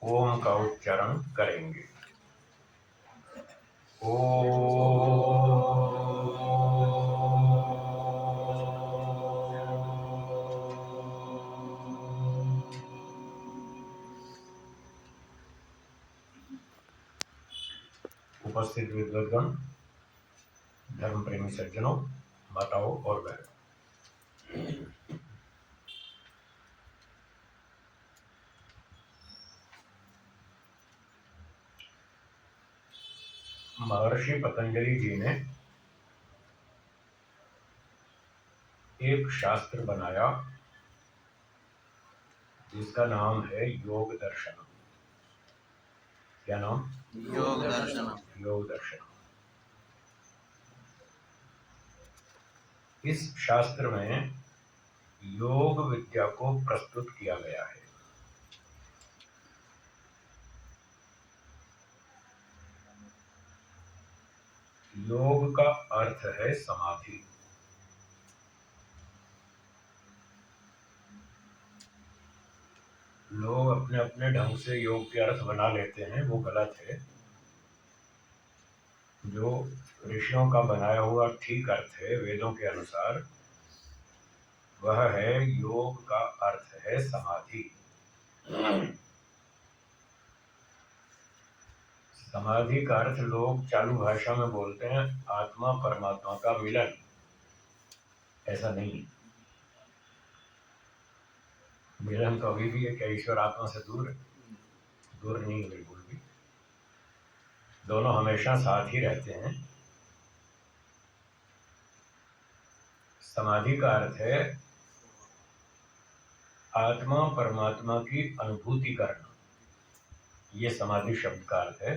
ओम का उच्चारण करेंगे। उपस्थित विद्वद्गण, धर्म प्रेमी सज्जनों, माताओं और बहनों, महर्षि पतंजलि जी ने एक शास्त्र बनाया जिसका नाम है योग दर्शन। क्या नाम? योग दर्शन। योग दर्शन। इस शास्त्र में योग विद्या को प्रस्तुत किया गया है। योग का अर्थ है समाधि। लोग अपने अपने ढंग से योग के अर्थ बना लेते हैं, वो गलत है। जो ऋषियों का बनाया हुआ ठीक अर्थ है वेदों के अनुसार, वह है योग का अर्थ है समाधि। समाधि का अर्थ लोग चालू भाषा में बोलते हैं आत्मा परमात्मा का मिलन। ऐसा नहीं। मिलन तो अभी भी है। क्या ईश्वर आत्मा से दूर है? दूर नहीं है बिल्कुल भी। दोनों हमेशा साथ ही रहते हैं। समाधि का अर्थ है आत्मा परमात्मा की अनुभूति करना। ये समाधि शब्द का अर्थ है।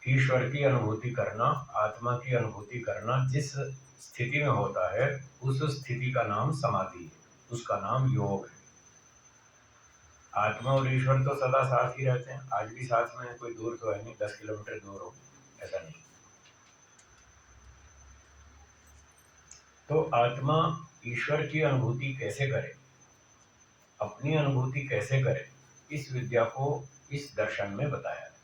ईश्वर की अनुभूति करना, आत्मा की अनुभूति करना जिस स्थिति में होता है, उस स्थिति का नाम समाधि है, उसका नाम योग है। आत्मा और ईश्वर तो सदा साथ ही रहते हैं। आज भी साथ में है, कोई दूर तो है नहीं, 10 किलोमीटर दूर हो, ऐसा नहीं। तो आत्मा ईश्वर की अनुभूति कैसे करे, अपनी अनुभूति कैसे करे, इस विद्या को इस दर्शन में बताया है।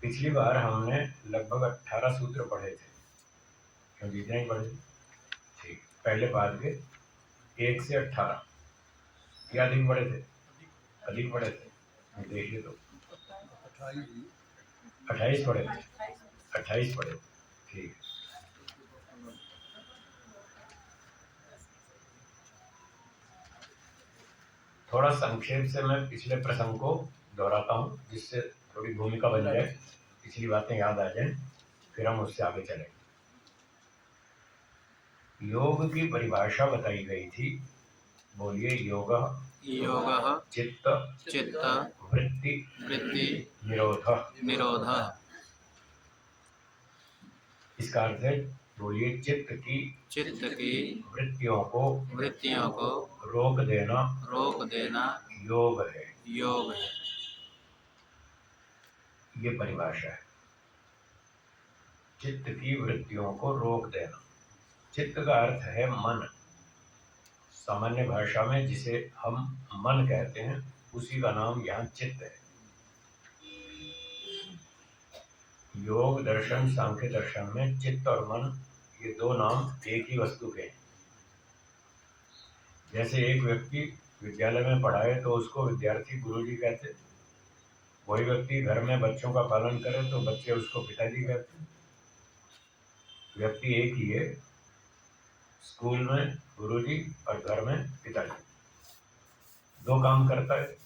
पिछली बार हमने लगभग 18 सूत्र पढ़े थे। क्यों, जितने ही पढ़े? ठीक। पहले पाद के 1 से 18 या अधिक पढ़े थे? अधिक पढ़े थे। देखिए तो 28 पढ़े थे। 28 पढ़े थे। ठीक। थोड़ा संक्षेप से मैं पिछले प्रसंग को दोहराता हूँ, जिससे थोड़ी भूमिका बन जाए, पिछली बातें याद आ जाए, फिर हम उससे आगे चलेंगे। योग की परिभाषा बताई गई थी। बोलिए। योग चित्त वृत्ति निरोध। इसका अर्थ है, बोलिए, चित्त की वृत्तियों को रोक देना योग है। ये परिभाषा है। चित्त की वृत्तियों को रोक देना। चित्त का अर्थ है मन। सामान्य भाषा में जिसे हम मन कहते हैं, उसी का नाम यहाँ चित्त है। योग दर्शन, सांख्य दर्शन में चित्त और मन, ये दो नाम एक ही वस्तु के हैं। जैसे एक व्यक्ति विद्यालय में पढ़ाए तो उसको विद्यार्थी गुरुजी कहते, वही व्यक्ति घर में बच्चों का पालन करे तो बच्चे उसको पिताजी कहते। व्यक्ति एक ही है, स्कूल में गुरुजी और घर में पिताजी। दो काम करता है,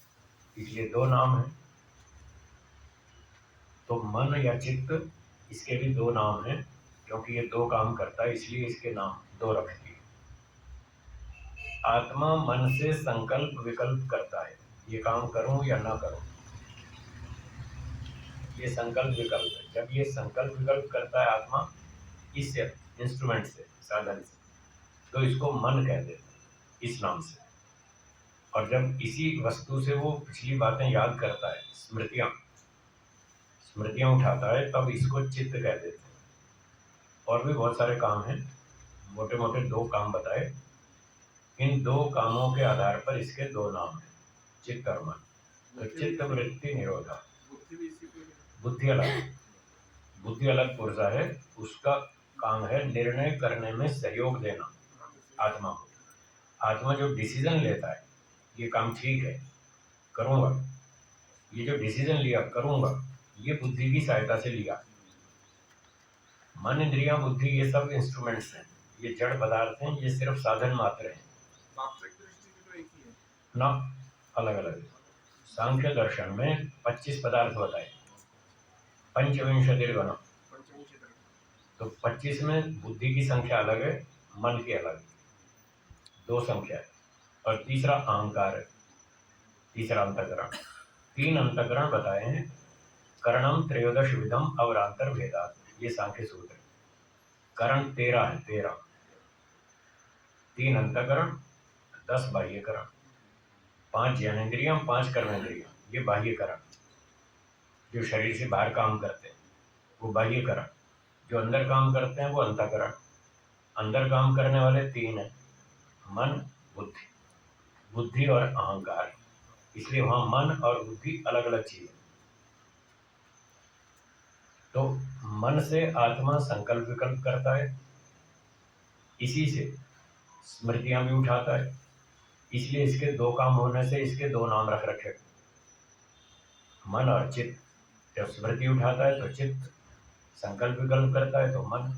इसलिए दो नाम है। तो मन या चित्त, इसके भी दो नाम हैं, क्योंकि ये दो काम करता है, इसलिए इसके नाम दो रख दिए। आत्मा मन से संकल्प विकल्प करता है, ये काम करूं या ना करूं, ये संकल्प विकल्प है। जब ये संकल्प विकल्प करता है आत्मा इस इंस्ट्रूमेंट से, साधन से, तो इसको मन कह देते हैं इस नाम से। और जब इसी वस्तु से वो पिछली बातें याद करता है, स्मृतियां उठाता है, तब इसको चित्त कह देते हैं। और भी बहुत सारे काम हैं, मोटे मोटे दो काम बताए। इन दो कामों के आधार पर इसके दो नाम हैं, चित्त और मन। तो चित्त वृत्ति निरोधा, बुद्धि अलग पुरुषा है, उसका काम है निर्णय करने में सहयोग देना आत्मा को। आत्मा जो डिसीजन लेता है, ये काम ठीक है करूंगा, ये जो डिसीजन लिया करूंगा, ये बुद्धि की सहायता से लिया। मन इंद्रियां बुद्धि ये सब इंस्ट्रूमेंट्स हैं, ये जड़ पदार्थ हैं, ये सिर्फ साधन मात्र हैं ना, अलग अलग। सांख्य दर्शन में 25 पदार्थ बताए, पंचविंशतिर्गुणम। तो 25 में बुद्धि की संख्या अलग है, मन की अलग, दो संख्या है। और तीसरा अहंकार है, तीसरा अंतःकरण। 3 अंतःकरण बताए हैं, करणम त्रयोदश विधम अवरांतर भेदात, ये सांख्य सूत्र। करण 13 है, 13, 3 अंतःकरण, 10 बाह्यकरण, 5 ज्ञानेन्द्रियम, 5 कर्मेंद्रियम, ये बाह्यकरण जो शरीर से बाहर काम करते हैं वो बाह्यकरण, जो अंदर काम करते हैं वो अंतःकरण। अंदर काम करने वाले 3 हैं, मन, बुद्धि, बुद्धि और अहंकार। इसलिए वहां मन और बुद्धि अलग अलग चीज है। तो मन से आत्मा संकल्प विकल्प करता है, इसी से स्मृतियां भी उठाता है, इसलिए इसके दो काम होने से इसके दो नाम रख रखे, मन और चित्त। जब स्मृति उठाता है तो चित्त, संकल्प विकल्प करता है तो मन,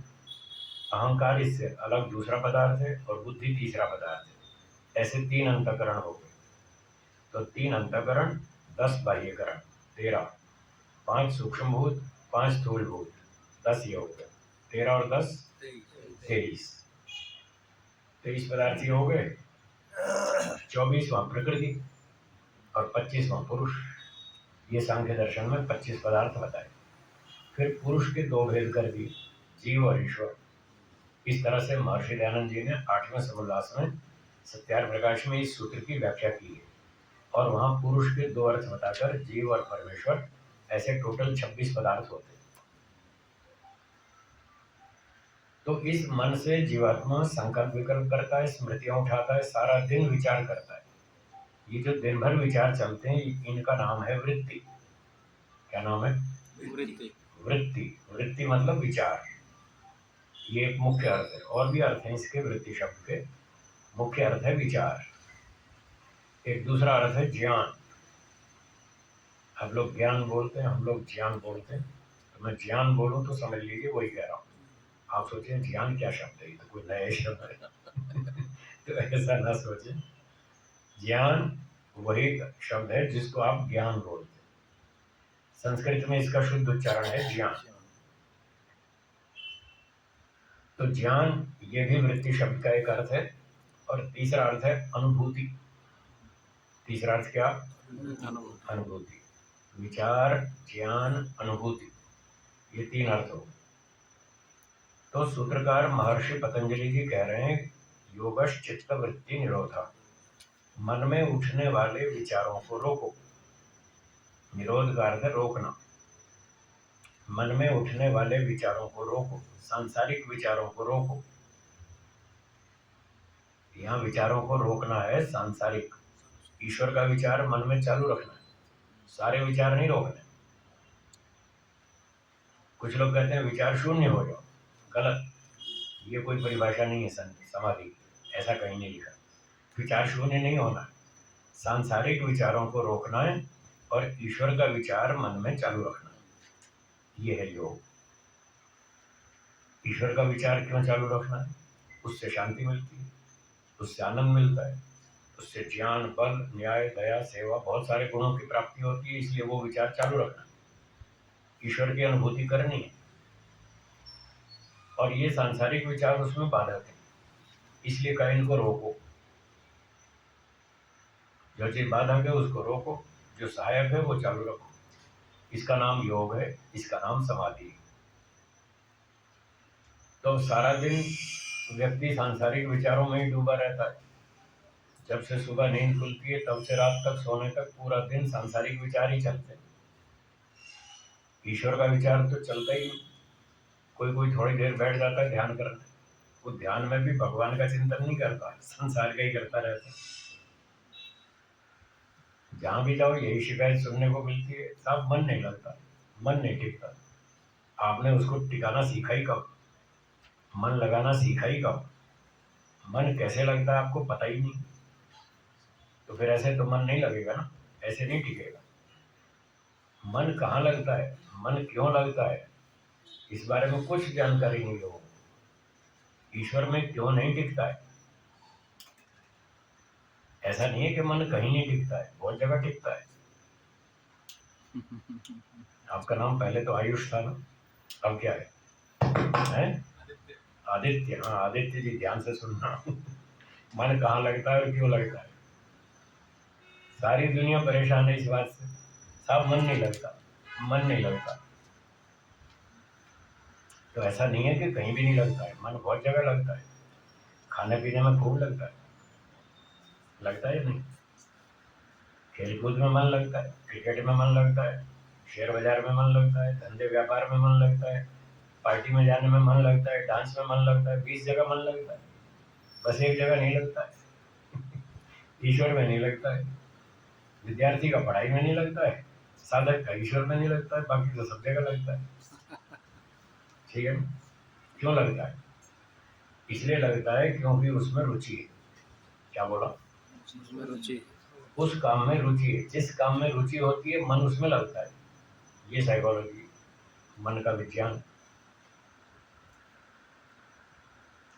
अहंकार इससे अलग दूसरा पदार्थ है और बुद्धि तीसरा पदार्थ है। ऐसे 3 अंतःकरण हो गए। तो 3 अंतःकरण, 10 बाह्यकरण, 13, 5 सूक्ष्म भूत, 5 स्थूल भूत, 10 ये हो गए। 13 और 10 23, 23 पदार्थ ये हो गए। 24वां प्रकृति और 25वां पुरुष। ये सांख्य दर्शन में 25 पदार्थ बताए। फिर पुरुष के 2 भेद कर दिए, जीव और ईश्वर। इस तरह से महर्षि दयानंद जी ने 8वें समुल्लास में सत्यार्थ प्रकाश में इस सूत्र की व्याख्या की है, और वहां पुरुष के 2 अर्थ बताकर जीव और परमेश्वर, ऐसे टोटल 26 पदार्थ होते हैं। तो इस मन से जीवात्मा संकल्प विकल्प करता है, स्मृतियां उठाता है, सारा दिन विचार करता है। ये जो दिन भर विचार चलते हैं, इनका नाम है वृत्ति। क्या नाम है? वृत्ति। वृत्ति मतलब विचार, ये एक मुख्य अर्थ है। और भी अर्थ है इसके, वृत्ति शब्द के मुख्य अर्थ है विचार। एक दूसरा अर्थ है ज्ञान। आप लोग ज्ञान बोलते हैं, हम लोग ज्ञान बोलते हैं। तो मैं ज्ञान बोलूं तो समझ लीजिए वही कह रहा हूँ। आप सोचें ज्ञान क्या शब्द है, ये तो कोई नया शब्द है तो ऐसा ना सोचें। ज्ञान वही शब्द है जिसको आप ज्ञान बोलते हैं। संस्कृत में इसका शुद्ध उच्चारण है ज्ञान। तो ज्ञान ये भी वृत्ति शब्द का एक अर्थ है। और तीसरा अर्थ है अनुभूति। तीसरा अर्थ क्या? अनुभूति। विचार, ज्ञान, अनुभूति, ये 3 अर्थ हो। तो सूत्रकार महर्षि पतंजलि जी कह रहे हैं, योगश चित्त वृत्ति निरोधा, मन में उठने वाले विचारों को रोको। निरोध का अर्थ है रोकना। मन में उठने वाले विचारों को रोको, सांसारिक विचारों को रोको। यहाँ विचारों को रोकना है, सांसारिक। ईश्वर का विचार मन में चालू रखना है, सारे विचार नहीं रोकने। कुछ लोग कहते हैं विचार शून्य हो जाओ, गलत। ये कोई परिभाषा नहीं है समाधि, ऐसा कहीं नहीं लिखा। विचार शून्य नहीं होना है, सांसारिक विचारों को रोकना है और ईश्वर का विचार मन में चालू रखना है। ये है योग। ईश्वर का विचार क्यों चालू रखना है? उससे शांति मिलती है, उससे आनंद मिलता है, उससे ज्ञान, बल, न्याय, दया, सेवा, बहुत सारे गुणों की प्राप्ति होती है। इसलिए वो विचार चालू रखना है, ईश्वर की अनुभूति करनी है। और ये सांसारिक विचार उसमें बाधक है, इसलिए कहा इनको रोको। जो चीज बाधक है उसको रोको, जो सहायक है वो चालू रखो। इसका नाम योग है, इसका नाम समाधि है। तो सारा दिन व्यक्ति सांसारिक विचारों में ही डूबा रहता है। जब से सुबह नींद खुलती है तब से रात तक सोने तक पूरा दिन सांसारिक विचार ही चलते हैं। ईश्वर का विचार तो चलता ही नहीं। कोई कोई थोड़ी देर बैठ जाता है ध्यान करने, वो ध्यान में भी भगवान का चिंतन नहीं करता, संसार का ही करता रहता। जहां भी जाओ यही शिकायत सुनने को मिलती है, साहब मन नहीं लगता, मन नहीं टिकता। आपने उसको टिकाना सीखा ही कब? मन लगाना सीखा ही कब? मन कैसे लगता है आपको पता ही नहीं, तो फिर ऐसे तो मन नहीं लगेगा ना, ऐसे नहीं टिकेगा। मन कहाँ लगता है, मन क्यों लगता है, इस बारे में कुछ जानकारी नहीं लोगों को। ईश्वर में क्यों नहीं टिकता है? ऐसा नहीं है कि मन कहीं नहीं टिकता है, बहुत जगह टिकता है। आपका नाम पहले तो आयुष था ना, अब क्या है? आदित्य। हाँ आदित्य जी, ध्यान से सुनना। मन कहाँ लगता है और क्यों लगता है? सारी दुनिया परेशान है इस बात से, साहब मन नहीं लगता, मन नहीं लगता। तो ऐसा नहीं है कि कहीं भी नहीं लगता है, मन बहुत जगह लगता है। खाने पीने में खूब लगता है, लगता है या नहीं? खेल कूद में मन लगता है, क्रिकेट में मन लगता है, शेयर बाजार में मन लगता है, धंधे व्यापार में मन लगता है, पार्टी में जाने में मन लगता है, डांस में मन लगता है, 20 जगह मन लगता है, बस एक जगह नहीं लगता है। ईश्वर में नहीं लगता है। विद्यार्थी का पढ़ाई में नहीं लगता है, साधक का ईश्वर में नहीं लगता है, बाकी तो सब जगह लगता है। ठीक है? क्यों लगता है? इसलिए लगता है क्योंकि उसमें रुचि है। क्या बोला? उसमें रुचि, उस काम में रुचि है। जिस काम में रुचि होती है मन उसमें लगता है। ये साइकोलॉजी, मन का विज्ञान।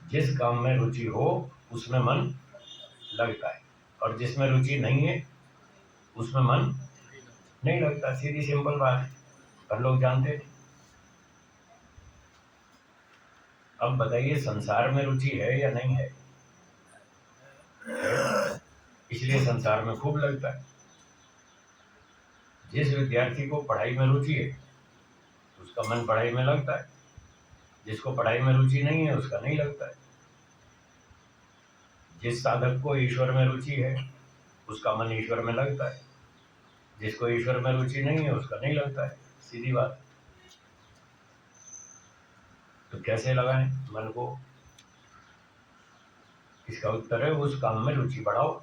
जिस काम में रुचि हो उसमें मन लगता है, और जिसमें रुचि नहीं है उसमें मन नहीं लगता। सीधी सिंपल बात है, पर लोग जानते नहीं। अब बताइए, संसार में रुचि है या नहीं है? इसलिए संसार में खूब लगता है। जिस विद्यार्थी को पढ़ाई में रुचि है उसका मन पढ़ाई में लगता है, जिसको पढ़ाई में रुचि नहीं है उसका नहीं लगता है। जिस साधक को ईश्वर में रुचि है उसका मन ईश्वर में लगता है, जिसको ईश्वर में रुचि नहीं है उसका नहीं लगता है। सीधी बात। तो कैसे लगाएं मन को? इसका उत्तर है, उस काम में रुचि बढ़ाओ।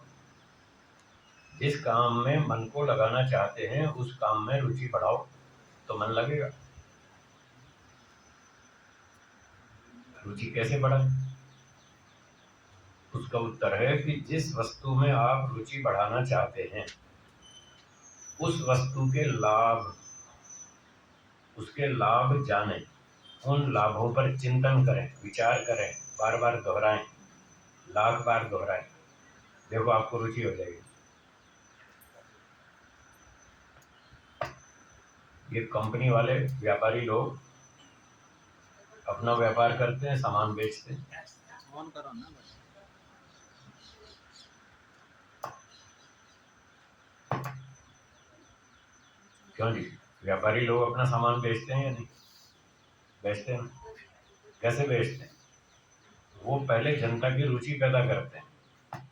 जिस काम में मन को लगाना चाहते हैं उस काम में रुचि बढ़ाओ तो मन लगेगा। रुचि कैसे बढ़ाएं? उसका उत्तर है कि जिस वस्तु में आप रुचि बढ़ाना चाहते हैं उस वस्तु के लाभ, उसके लाभ जानें, उन लाभों पर चिंतन करें, विचार करें, बार बार दोहराएं, लाख बार दोहराएं। देखो आपको रुचि हो जाएगी। ये कंपनी वाले व्यापारी लोग अपना व्यापार करते हैं, सामान बेचते हैं। क्यों जी? व्यापारी लोग अपना सामान बेचते हैं या नहीं? बेचते हैं। कैसे बेचते हैं? वो पहले जनता की रुचि पैदा करते हैं,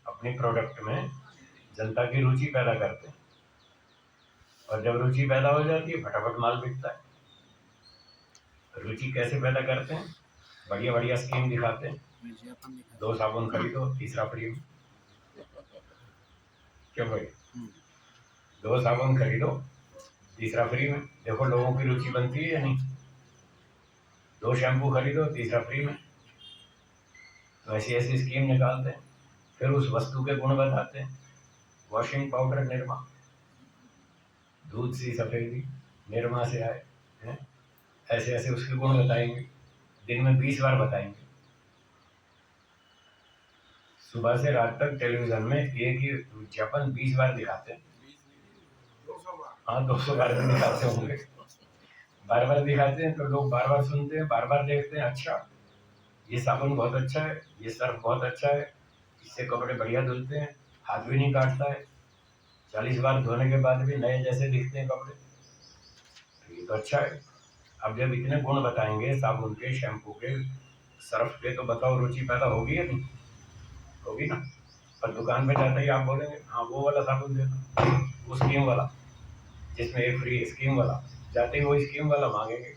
अपनी प्रोडक्ट में जनता की रुचि पैदा करते हैं, और जब रुचि पैदा हो जाती है फटाफट माल बिकता है। रुचि कैसे पैदा करते हैं? बढ़िया बढ़िया स्कीम दिखाते हैं, 2 साबुन खरीदो तीसरा फ्री में। क्यों भाई? 2 साबुन खरीदो तीसरा फ्री में। देखो लोगों की रुचि बनती है या नहीं? 2 शैम्पू खरीदो तीसरा फ्री में। तो ऐसी ऐसी स्कीम निकालते हैं, फिर उस वस्तु के गुण बताते हैं। वॉशिंग पाउडर निरमा, दूध सी सफेदी निरमा से आए हैं, ऐसे ऐसे उसके गुण बताएंगे, दिन में 20 बार बताएंगे। सुबह से रात तक टेलीविजन में एक ही विज्ञापन 20 बार दिखाते हैं। हाँ 200 बार भी दिखाते होंगे। बार बार दिखाते हैं तो लोग बार बार सुनते हैं, बार बार देखते हैं। अच्छा ये साबुन बहुत अच्छा है, ये सर्फ बहुत अच्छा है, इससे कपड़े बढ़िया धुलते हैं, हाथ भी नहीं काटता है, 40 बार धोने के बाद भी नए जैसे दिखते हैं कपड़े, तो ये तो अच्छा है। अब जब इतने गुण बताएंगे साबुन के, शैम्पू के, सर्फ के, तो बताओ रुचि पैदा होगी या नहीं? होगी ना। पर दुकान पे जाते ही आप बोलेंगे हाँ वो वाला साबुन दे दो, वो स्कीम वाला जिसमें एक फ्री, स्कीम वाला, जाते ही वो स्कीम वाला मांगेंगे।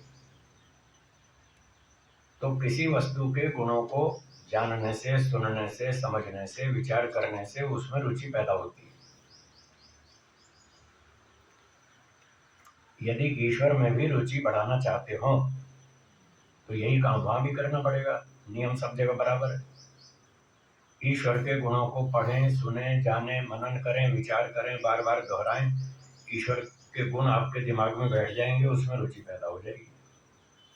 तो किसी वस्तु के गुणों को जानने से, सुनने से, समझने से, विचार करने से उसमें रुचि पैदा होती है। यदि ईश्वर में भी रुचि बढ़ाना चाहते हो तो यही काम वहां भी करना पड़ेगा। नियम सब जगह बराबर है। ईश्वर के गुणों को पढ़ें, सुने, जाने, मनन करें, विचार करें, बार बार दोहराएं। ईश्वर के गुण आपके दिमाग में बैठ जाएंगे, उसमें रुचि पैदा हो जाएगी।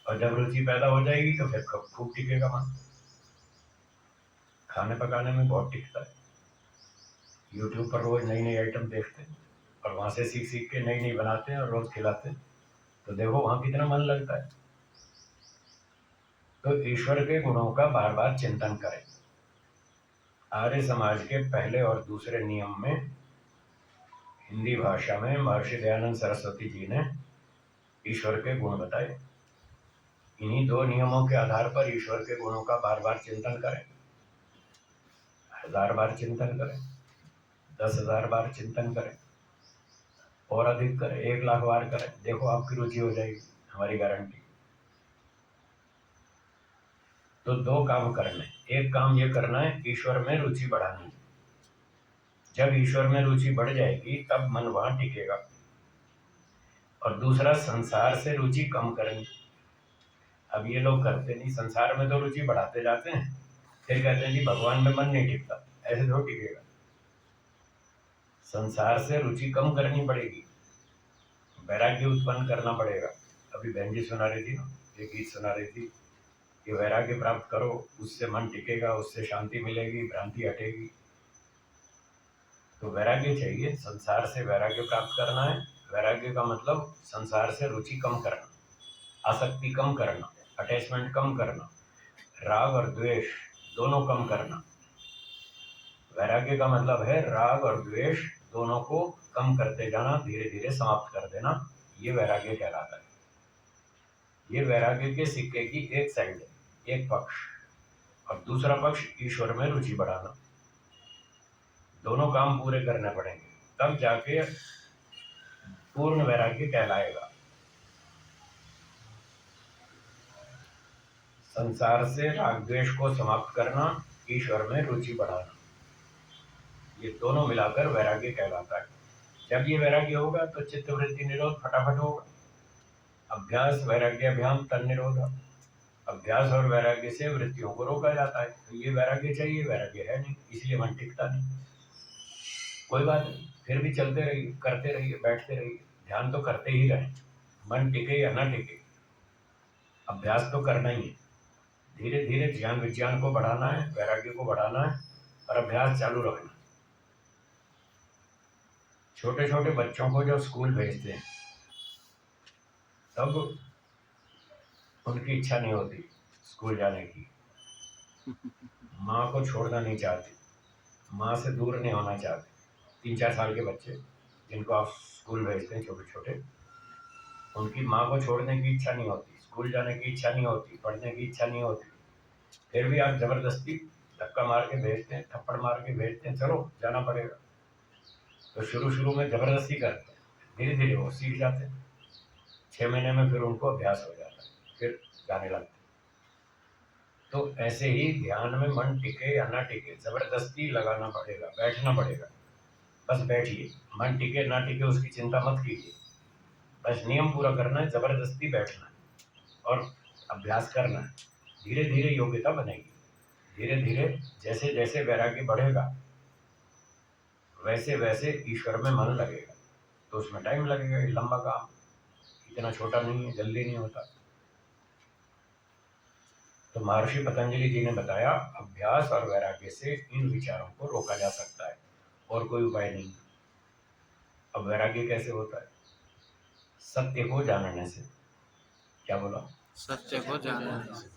और जब रुचि पैदा हो जाएगी तो फिर खूब टिकेगा मन। खाने पकाने में बहुत टिकता है। यूट्यूब पर रोज नई नई आइटम देखते हैं और वहां से सीख सीख के नई नई बनाते हैं और रोज खिलाते हैं, तो देखो वहां कितना मन लगता है। तो ईश्वर के गुणों का बार बार चिंतन करें। आर्य समाज के पहले और दूसरे नियम में हिंदी भाषा में महर्षि दयानंद सरस्वती जी ने ईश्वर के गुण बताए। इन्हीं दो नियमों के आधार पर ईश्वर के गुणों का बार बार चिंतन करें। 1000 बार चिंतन करें, 10,000 बार चिंतन करें, और अधिक करें, 1,00,000 बार करें। देखो आपकी रुचि हो जाएगी, हमारी गारंटी। तो दो काम करने, एक काम ये करना है ईश्वर में रुचि बढ़ानी है। जब ईश्वर में रुचि बढ़ जाएगी तब मन वहां टिकेगा। और दूसरा, संसार से रुचि कम करनी। अब ये लोग करते नहीं, संसार में तो रुचि बढ़ाते जाते हैं, फिर कहते हैं जी भगवान में मन नहीं टिकता। ऐसे थोड़ा टिकेगा। संसार से रुचि कम करनी पड़ेगी, वैराग्य उत्पन्न करना पड़ेगा। अभी बहन जी सुना रही थी ना, ये गीत सुना रही थी कि वैराग्य प्राप्त करो, उससे मन टिकेगा, उससे शांति मिलेगी, भ्रांति हटेगी। तो वैराग्य चाहिए, संसार से वैराग्य प्राप्त करना है। वैराग्य का मतलब संसार से रुचि कम करना, आसक्ति कम करना, अटैचमेंट कम करना, राग और द्वेष दोनों कम करना। वैराग्य का मतलब है राग और द्वेष दोनों को कम करते जाना, धीरे धीरे समाप्त कर देना। ये वैराग्य कहलाता है। ये वैराग्य के सिक्के की एक साइड है, एक पक्ष। और दूसरा पक्ष ईश्वर में रुचि बढ़ाना। दोनों काम पूरे करने पड़ेंगे, तब जाके पूर्ण वैराग्य कहलाएगा। संसार से राग द्वेष को समाप्त करना, ईश्वर में रुचि बढ़ाना, ये दोनों मिलाकर वैराग्य कहलाता है। जब ये वैराग्य होगा तो चित्तवृत्ति निरोध फटाफट होगा। अभ्यास वैराग्याभ्याम तन्निरोध। अभ्यास और वैराग्य से वृत्तियों को रोका जाता है। तो ये वैराग्य चाहिए, वैराग्य है नहीं, इसलिए मन टिकता नहीं। कोई बात नहीं, फिर भी चलते रहिए, करते रहिए, बैठते रहिए, ध्यान तो करते ही रहें। मन टिके या ना टिके, अभ्यास तो करना ही है। धीरे धीरे ज्ञान विज्ञान को बढ़ाना है, वैराग्य को बढ़ाना है, और अभ्यास चालू रखना। छोटे छोटे बच्चों को जब स्कूल भेजते हैं तब उनकी इच्छा नहीं होती स्कूल जाने की। माँ को छोड़ना नहीं चाहती, माँ से दूर नहीं होना चाहते। 3-4 साल के बच्चे जिनको आप स्कूल भेजते हैं, छोटे छोटे, उनकी माँ को छोड़ने की इच्छा नहीं होती, स्कूल जाने की इच्छा नहीं होती, पढ़ने की इच्छा नहीं होती। फिर भी आप जबरदस्ती धक्का मार के भेजते हैं, थप्पड़ मार के भेजते हैं, चलो जाना पड़ेगा। तो शुरू शुरू में जबरदस्ती करते हैं, धीरे धीरे वो सीख जाते हैं। 6 महीने में फिर उनको अभ्यास हो जाता है, फिर जाने लगते हैं। तो ऐसे ही ध्यान में मन टिके या ना टिके, जबरदस्ती लगाना पड़ेगा, बैठना पड़ेगा। बस बैठिए, मन टिके ना टिके उसकी चिंता मत कीजिए, बस नियम पूरा करना है, जबरदस्ती बैठना है और अभ्यास करना है। धीरे धीरे योग्यता बनेगी। धीरे धीरे जैसे जैसे वैराग्य बढ़ेगा वैसे वैसे ईश्वर में मन लगेगा। तो उसमें टाइम लगेगा, ये लंबा काम, इतना छोटा नहीं है, जल्दी नहीं होता। तो महर्षि पतंजलि जी ने बताया, अभ्यास और वैराग्य से इन विचारों को रोका जा सकता है, और कोई उपाय नहीं। अब वैराग्य कैसे होता है? सत्य को जानने से। क्या बोला? सत्य को जानने से।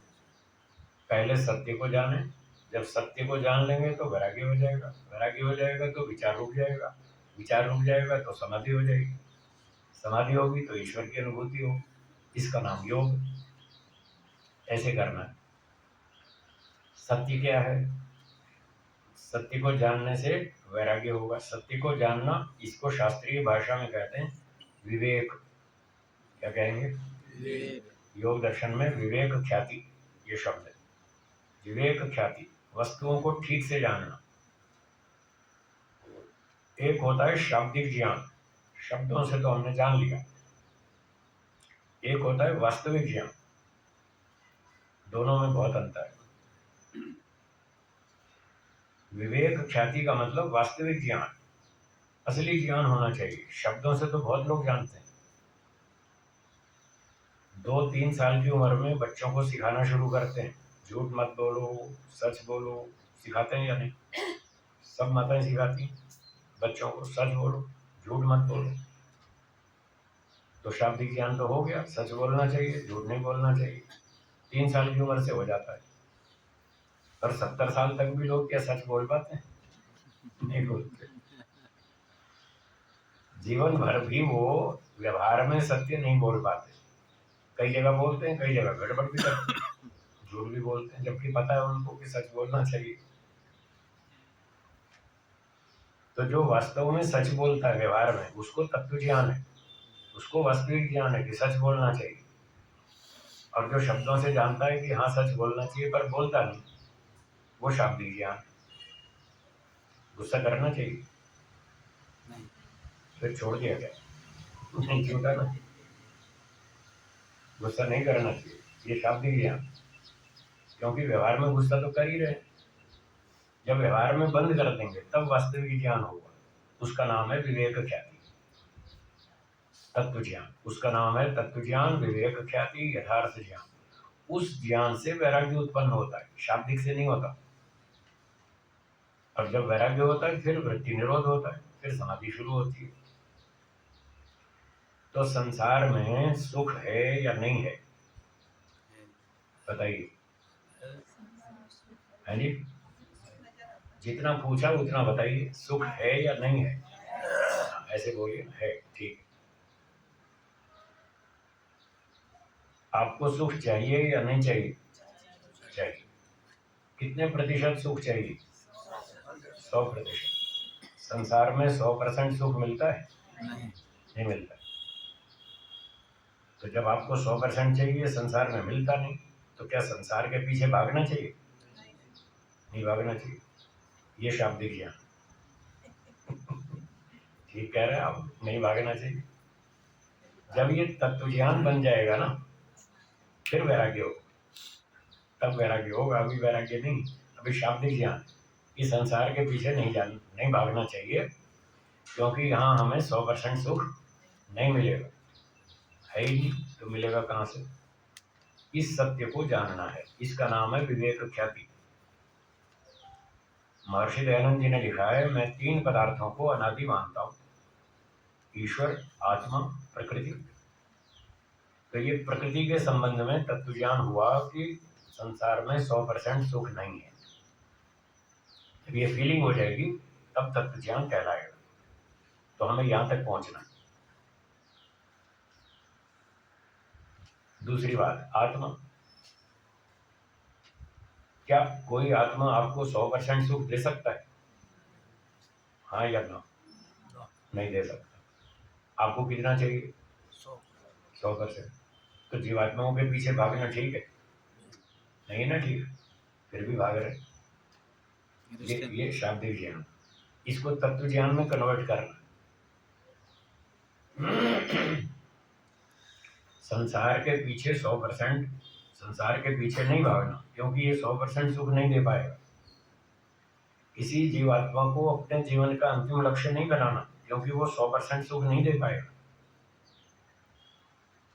पहले सत्य को जाने, जब सत्य को जान लेंगे तो वैराग्य हो जाएगा, वैराग्य हो जाएगा तो विचार रुक जाएगा, विचार रुक जाएगा तो समाधि हो जाएगी, समाधि होगी तो ईश्वर की अनुभूति होगी। इसका नाम योग। ऐसे करना है। सत्य क्या है? सत्य को जानने से वैराग्य होगा। सत्य को जानना, इसको शास्त्रीय भाषा में कहते हैं विवेक। क्या कहेंगे? विवेक। योग दर्शन में विवेक ख्याति ये शब्द है। विवेक ख्याति, वस्तुओं को ठीक से जानना। एक होता है शाब्दिक ज्ञान, शब्दों से तो हमने जान लिया। एक होता है वास्तविक ज्ञान, दोनों में बहुत अंतर है। विवेक ख्याति का मतलब वास्तविक ज्ञान, असली ज्ञान होना चाहिए। शब्दों से तो बहुत लोग जानते हैं। 2-3 साल की उम्र में बच्चों को सिखाना शुरू करते हैं, झूठ मत बोलो, सच बोलो, सिखाते हैं या नहीं? सब माताएं सिखाती हैं बच्चों को, सच बोलो, झूठ मत बोलो। तो शाब्दिक ज्ञान तो हो गया, सच बोलना चाहिए, झूठ नहीं बोलना चाहिए। 3 साल की उम्र से हो जाता है। पर 70 साल तक भी लोग क्या सच बोल पाते हैं? नहीं बोलते। जीवन भर भी वो व्यवहार में सत्य नहीं बोल पाते। कई जगह बोलते हैं, कई जगह गड़बड़ भी करते हैं, झूठ भी बोलते हैं, जबकि पता है उनको कि सच बोलना चाहिए। तो जो वास्तव में सच बोलता है व्यवहार में, उसको तत्व ज्ञान है, उसको वास्तविक ज्ञान है कि सच बोलना चाहिए। और जो शब्दों से जानता है कि हाँ सच बोलना चाहिए पर बोलता नहीं, वो शाब्दिक ज्ञान। गुस्सा करना चाहिए, नहीं। फिर छोड़ दिया गया, नहीं छूटा ना। गुस्सा नहीं करना चाहिए, ये शाब्दिक ज्ञान। क्योंकि व्यवहार में गुस्सा तो कर ही रहे हैं। जब व्यवहार में बंद कर देंगे तब वास्तविक ज्ञान होगा। उसका नाम है विवेक ख्याति, तत्व ज्ञान। उसका नाम है तत्व ज्ञान, विवेक ख्याति, यथार्थ ज्ञान। उस ज्ञान से वैराग्य उत्पन्न होता है, शाब्दिक से नहीं होता। और जब वैराग्य होता है फिर वृत्ति निरोध होता है, फिर समाधि शुरू होती है। तो संसार में सुख है या नहीं है? बताइए। है जी? जितना पूछा उतना बताइए, सुख है या नहीं है? ऐसे बोलिए, है। ठीक। आपको सुख चाहिए या नहीं चाहिए? चाहिए। कितने प्रतिशत सुख चाहिए? 100%। संसार में 100% सुख मिलता है? नहीं। नहीं मिलता। तो जब आपको 100% चाहिए, संसार में मिलता नहीं, तो क्या संसार के पीछे भागना चाहिए? नहीं भागना चाहिए। ये शाब्दिक ज्ञान। ठीक कह रहे हैं आप, नहीं भागना चाहिए। जब ये तत्व ज्ञान बन जाएगा ना, फिर वैराग्य होगा। तब वैराग्य होगा, अभी वैराग्य नहीं, अभी शाब्दिक ज्ञान। इस संसार के पीछे नहीं भागना चाहिए, क्योंकि यहाँ हमें 100% सुख नहीं मिलेगा, है ही नहीं, तो मिलेगा कहाँ से? इस सत्य को जानना है, इसका नाम है विवेक ख्याति। महर्षि दयानंद जी ने लिखा है, मैं 3 पदार्थों को अनादि मानता हूँ, ईश्वर, आत्मा, प्रकृति। तो ये प्रकृति के संबंध में तत्व ज्ञान हुआ कि संसार में 100% सुख नहीं है। जब ये फीलिंग हो जाएगी तब तत्व ज्ञान कहलाएगा। तो हमें यहां तक पहुंचना है। दूसरी बात, आत्मा। क्या कोई आत्मा आपको 100% सुख दे सकता है? हाँ या ना? नहीं दे सकता। आपको कितना चाहिए? 100%। तो जीवात्माओं के पीछे भागना ठीक है? नहीं ना ठीक, फिर भी भाग रहे। ये शाब्दिक ज्ञान, इसको तत्व ज्ञान में कन्वर्ट करना। संसार के पीछे 100%, संसार के पीछे नहीं भागना, क्योंकि ये 100% सुख नहीं दे पाएगा। किसी जीवात्मा को अपने जीवन का अंतिम लक्ष्य नहीं बनाना, क्योंकि वो 100% सुख नहीं दे पाएगा।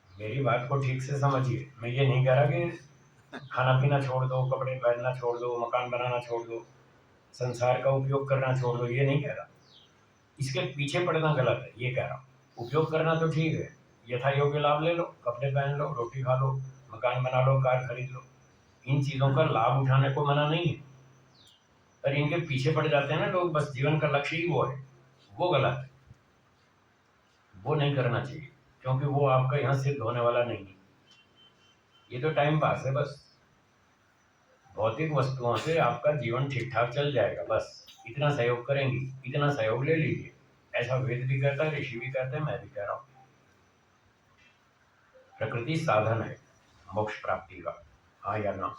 मेरी बात को ठीक से समझिए। मैं ये नहीं कह रहा कि खाना पीना छोड़ दो, कपड़े पहनना छोड़ दो, मकान बनाना छोड़ दो, संसार का उपयोग करना छोड़ दो, ये नहीं कह रहा। इसके पीछे पड़ना गलत है, ये कह रहा हूँ। उपयोग करना तो ठीक है, यथा योग्य लाभ ले लो, कपड़े पहन लो, रोटी खा लो, मकान बना लो, कार खरीद लो, इन चीज़ों का लाभ उठाने को मना नहीं है। पर इनके पीछे पड़ जाते हैं ना लोग, बस जीवन का लक्ष्य ही वो है, वो गलत है। वो नहीं करना चाहिए, क्योंकि वो आपका यहाँ सिद्ध होने वाला नहीं है। ये तो टाइम पास है बस। भौतिक वस्तुओं से आपका जीवन ठीक ठाक चल जाएगा, बस इतना सहयोग करेंगी, इतना सहयोग ले लीजिए। ऐसा वेद भी कहता है, ऋषि भी कहते हैं, मैं भी कह रहा हूँ। प्रकृति साधन है मोक्ष प्राप्ति का, हाँ या ना?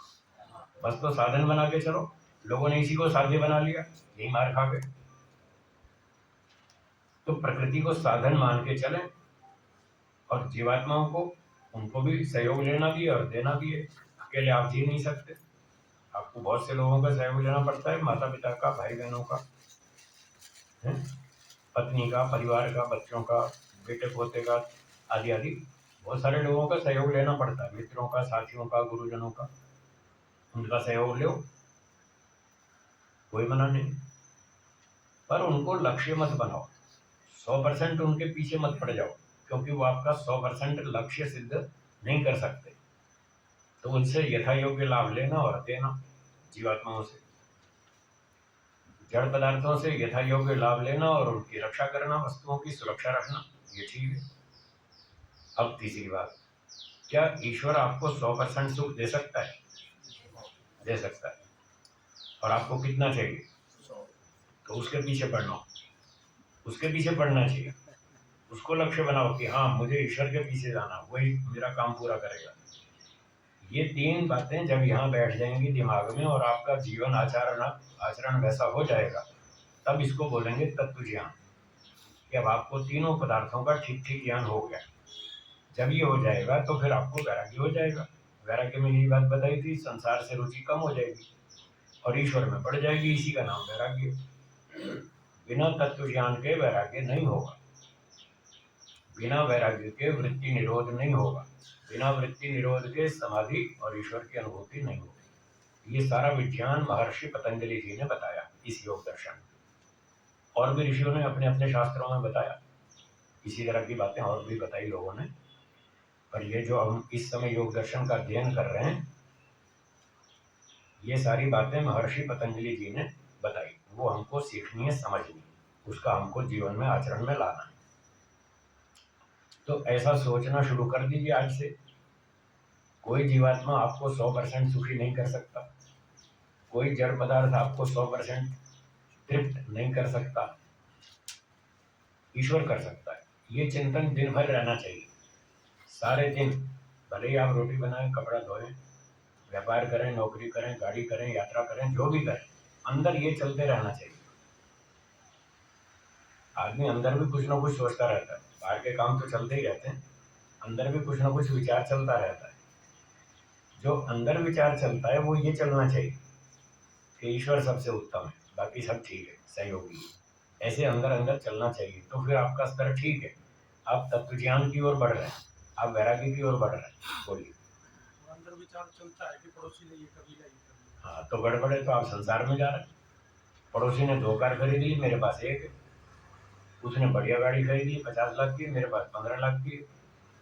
बस तो साधन बना के चलो। लोगों ने इसी को साध्य बना लिया, यही मार खा गए। तो प्रकृति को साधन मान के चलें, और जीवात्माओं को, उनको भी सहयोग लेना भी है और देना भी है। अकेले आप जी नहीं सकते, आपको बहुत से लोगों का सहयोग लेना पड़ता है, माता पिता का, भाई बहनों का, है? पत्नी का, परिवार का, बच्चों का, बेटे पोते का, आदि आदि बहुत सारे लोगों का सहयोग लेना पड़ता है, मित्रों का, साथियों का, गुरुजनों का। उनका सहयोग लो, कोई मना नहीं, पर उनको लक्ष्य मत बनाओ। 100% उनके पीछे मत पड़ जाओ, क्योंकि वो आपका 100% लक्ष्य सिद्ध नहीं कर सकते। तो उनसे यथा योग्य लाभ लेना और देना। जीवात्माओं से, जड़ पदार्थों से यथा योग्य लाभ लेना और उनकी रक्षा करना, वस्तुओं की सुरक्षा रखना, ये ठीक है। अब तीसरी बात, क्या ईश्वर आपको 100% सुख दे सकता है? दे सकता है। और आपको कितना चाहिए? तो उसके पीछे पड़ना, उसके पीछे पड़ना चाहिए। उसको लक्ष्य बनाओ कि हाँ, मुझे ईश्वर के पीछे जाना, वही मेरा काम पूरा करेगा। ये 3 बातें जब यहाँ बैठ जाएंगी दिमाग में और आपका जीवन आचरण वैसा हो जाएगा, तब इसको बोलेंगे तत्व ज्ञान। कि अब आपको तीनों पदार्थों का ठीक ठीक ज्ञान हो गया। जब ये हो जाएगा तो फिर आपको वैराग्य हो जाएगा। वैराग्य में यही बात बताई थी, संसार से रुचि कम हो जाएगी और ईश्वर में बढ़ जाएगी, इसी का नाम वैराग्य। बिना तत्व ज्ञान के वैराग्य नहीं होगा, बिना वैराग्य के वृत्ति निरोध नहीं होगा, बिना वृत्ति निरोध के समाधि और ईश्वर की अनुभूति नहीं होगी। ये सारा विज्ञान महर्षि पतंजलि जी ने बताया इस योग दर्शन में। और भी ऋषियों ने अपने अपने शास्त्रों में बताया, इसी तरह की बातें और भी बताई लोगों ने। पर ये जो हम इस समय योग दर्शन का अध्ययन कर रहे हैं, ये सारी बातें महर्षि पतंजलि जी ने बताई, वो हमको सीखनी है, समझनी है, उसका हमको जीवन में आचरण में लाना है। तो ऐसा सोचना शुरू कर दीजिए आज से। कोई जीवात्मा आपको 100% सुखी नहीं कर सकता, कोई जड़ पदार्थ आपको 100% तृप्त नहीं कर सकता, ईश्वर कर सकता है। ये चिंतन दिन भर रहना चाहिए, सारे दिन। भले ही आप रोटी बनाएं, कपड़ा धोएं, व्यापार करें, नौकरी करें, गाड़ी करें, यात्रा करें, जो भी करें, अंदर ये चलते रहना चाहिए। आदमी अंदर भी कुछ ना कुछ सोचता रहता है, बाहर के काम तो चलते ही रहते हैं, अंदर भी कुछ ना कुछ विचार चलता रहता है। जो अंदर विचार चलता है वो ये चलना चाहिए कि ईश्वर सबसे उत्तम है, बाकी सब ठीक है, सहयोगी है। ऐसे अंदर अंदर चलना चाहिए, तो फिर आपका स्तर ठीक है, आप तत्व ज्ञान की ओर बढ़ रहे हैं, आप वैराग्य की ओर बढ़ रहे हैं। बोलिए। अंदर विचार चलता है कि पड़ोसी ने ये कर लिया, ये कर लिया। हाँ, तो गड़बड़ है, तो आप संसार में जा रहे हैं। पड़ोसी ने 2 कार खरीद ली, मेरे पास 1 है। उसने बढ़िया गाड़ी खरीदी 50 लाख की, मेरे पास 15 लाख की है।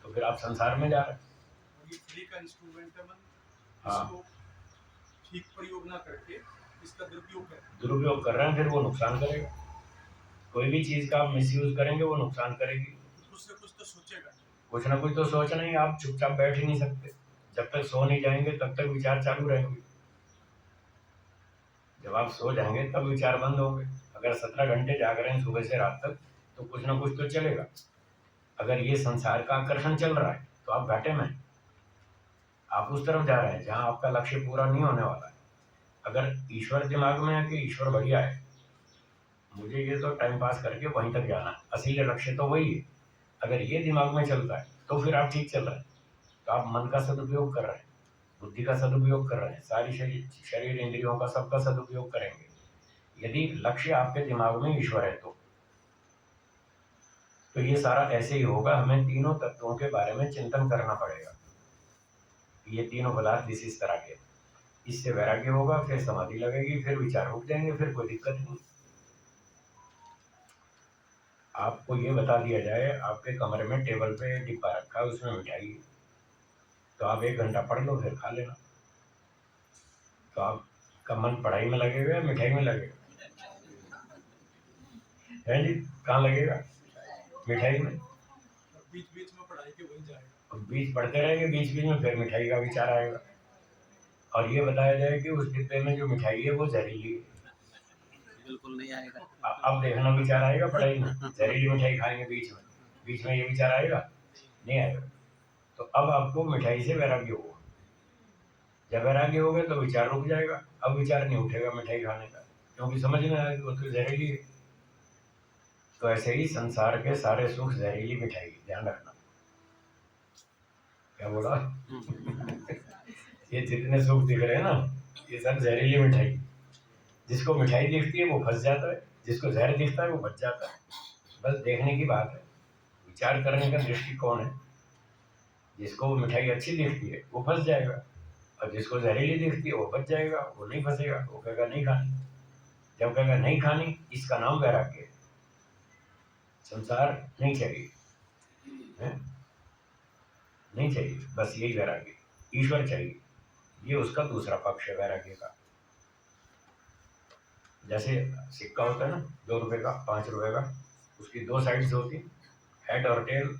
तो फिर आप संसार में जा रहे हैं। और ये फ्री का इंस्ट्रूमेंट है मन, हाँ, इसको ठीक प्रयोग ना करके इसका दुरुपयोग कर रहे हैं, फिर वो नुकसान करेगा। कोई भी चीज़ का आप मिसयूज करेंगे, वो नुकसान करेगी। कुछ से कुछ तो सोचेगा, कुछ ना कुछ तो सोचना ही। आप चुपचाप बैठ ही नहीं सकते, जब तक सो नहीं जाएंगे तब तक विचार चालू रहेंगे। जब आप सो जाएंगे तब विचार बंद होंगे। अगर 17 घंटे जाग रहे हैं सुबह से रात तक, तो कुछ ना कुछ तो चलेगा। अगर ये संसार का आकर्षण चल रहा है तो आप घाटे में हैं। आप उस तरफ जा रहे हैं जहाँ आपका लक्ष्य पूरा नहीं होने वाला है। अगर ईश्वर दिमाग में है कि ईश्वर बढ़िया है, मुझे ये तो टाइम पास करके वहीं तक जाना है, असली लक्ष्य तो वही है, अगर ये दिमाग में चलता है तो फिर आप ठीक चल रहे हैं। तो आप मन का सदुपयोग कर रहे हैं, बुद्धि का सदुपयोग कर रहे हैं, सारी शरीर इंद्रियों का सबका सदुपयोग करेंगे। यदि लक्ष्य आपके दिमाग में ईश्वर है तो ये सारा ऐसे ही होगा। हमें तीनों तत्वों के बारे में चिंतन करना पड़ेगा। ये तीनों पदार्थ इस तरह के, इससे वैराग्य होगा, फिर समाधि लगेगी, फिर विचार रुक जाएंगे, फिर कोई दिक्कत नहीं। आपको ये बता दिया जाए, आपके कमरे में टेबल पे डिब्बा रखा है, उसमें मिठाई है, तो आप 1 घंटा पढ़ लो, फिर खा लेना। तो आपका मन पढ़ाई में लगेगा या मिठाई में लगेगा? है जी, कहाँ लगेगा? मिठाई में। बीच बीच में पढ़ाई के वही जाएगा, और बीच पढ़ते रहेंगे, बीच बीच में फिर मिठाई का विचार आएगा। और ये बताया जाए कि उस डिब्बे में जो मिठाई है वो जहरीली है, बिल्कुल नहीं आएगा। अब देखना विचार आएगा पढ़ाई में, जहरीली मिठाई खाएंगे बीच में ये विचार आएगा? नहीं आएगा। तो अब आपको मिठाई से वैराग्य होगा। जब वैराग्य हो गया तो विचार रुक जाएगा, अब विचार नहीं उठेगा मिठाई खाने का, क्योंकि समझ में आएगी वो तो जहरीली है। तो ऐसे ही संसार के सारे सुख जहरीली मिठाई, ध्यान रखना। क्या बोला? ये जितने सुख दिख रहे हैं ना, ये सब जहरीली मिठाई। जिसको मिठाई दिखती है वो फंस जाता है, जिसको जहर दिखता है वो बच जाता है। बस देखने की बात है, विचार करने का दृष्टिकोण है। जिसको मिठाई अच्छी दिखती है वो फंस जाएगा, और जिसको जहरीली दिखती है वो बच जाएगा, वो नहीं फंसेगा, वो कहेगा नहीं खानी। जब कहेगा नहीं खानी, इसका नाम वैराग्य है। संसार नहीं चाहिए है? नहीं चाहिए, बस यही वैराग्य। ईश्वर चाहिए, ये उसका दूसरा पक्ष है वैराग्य का। जैसे सिक्का होता है ना, 2 रुपए का, 5 रुपए का, उसकी 2 साइड्स होती, हेड और टेल।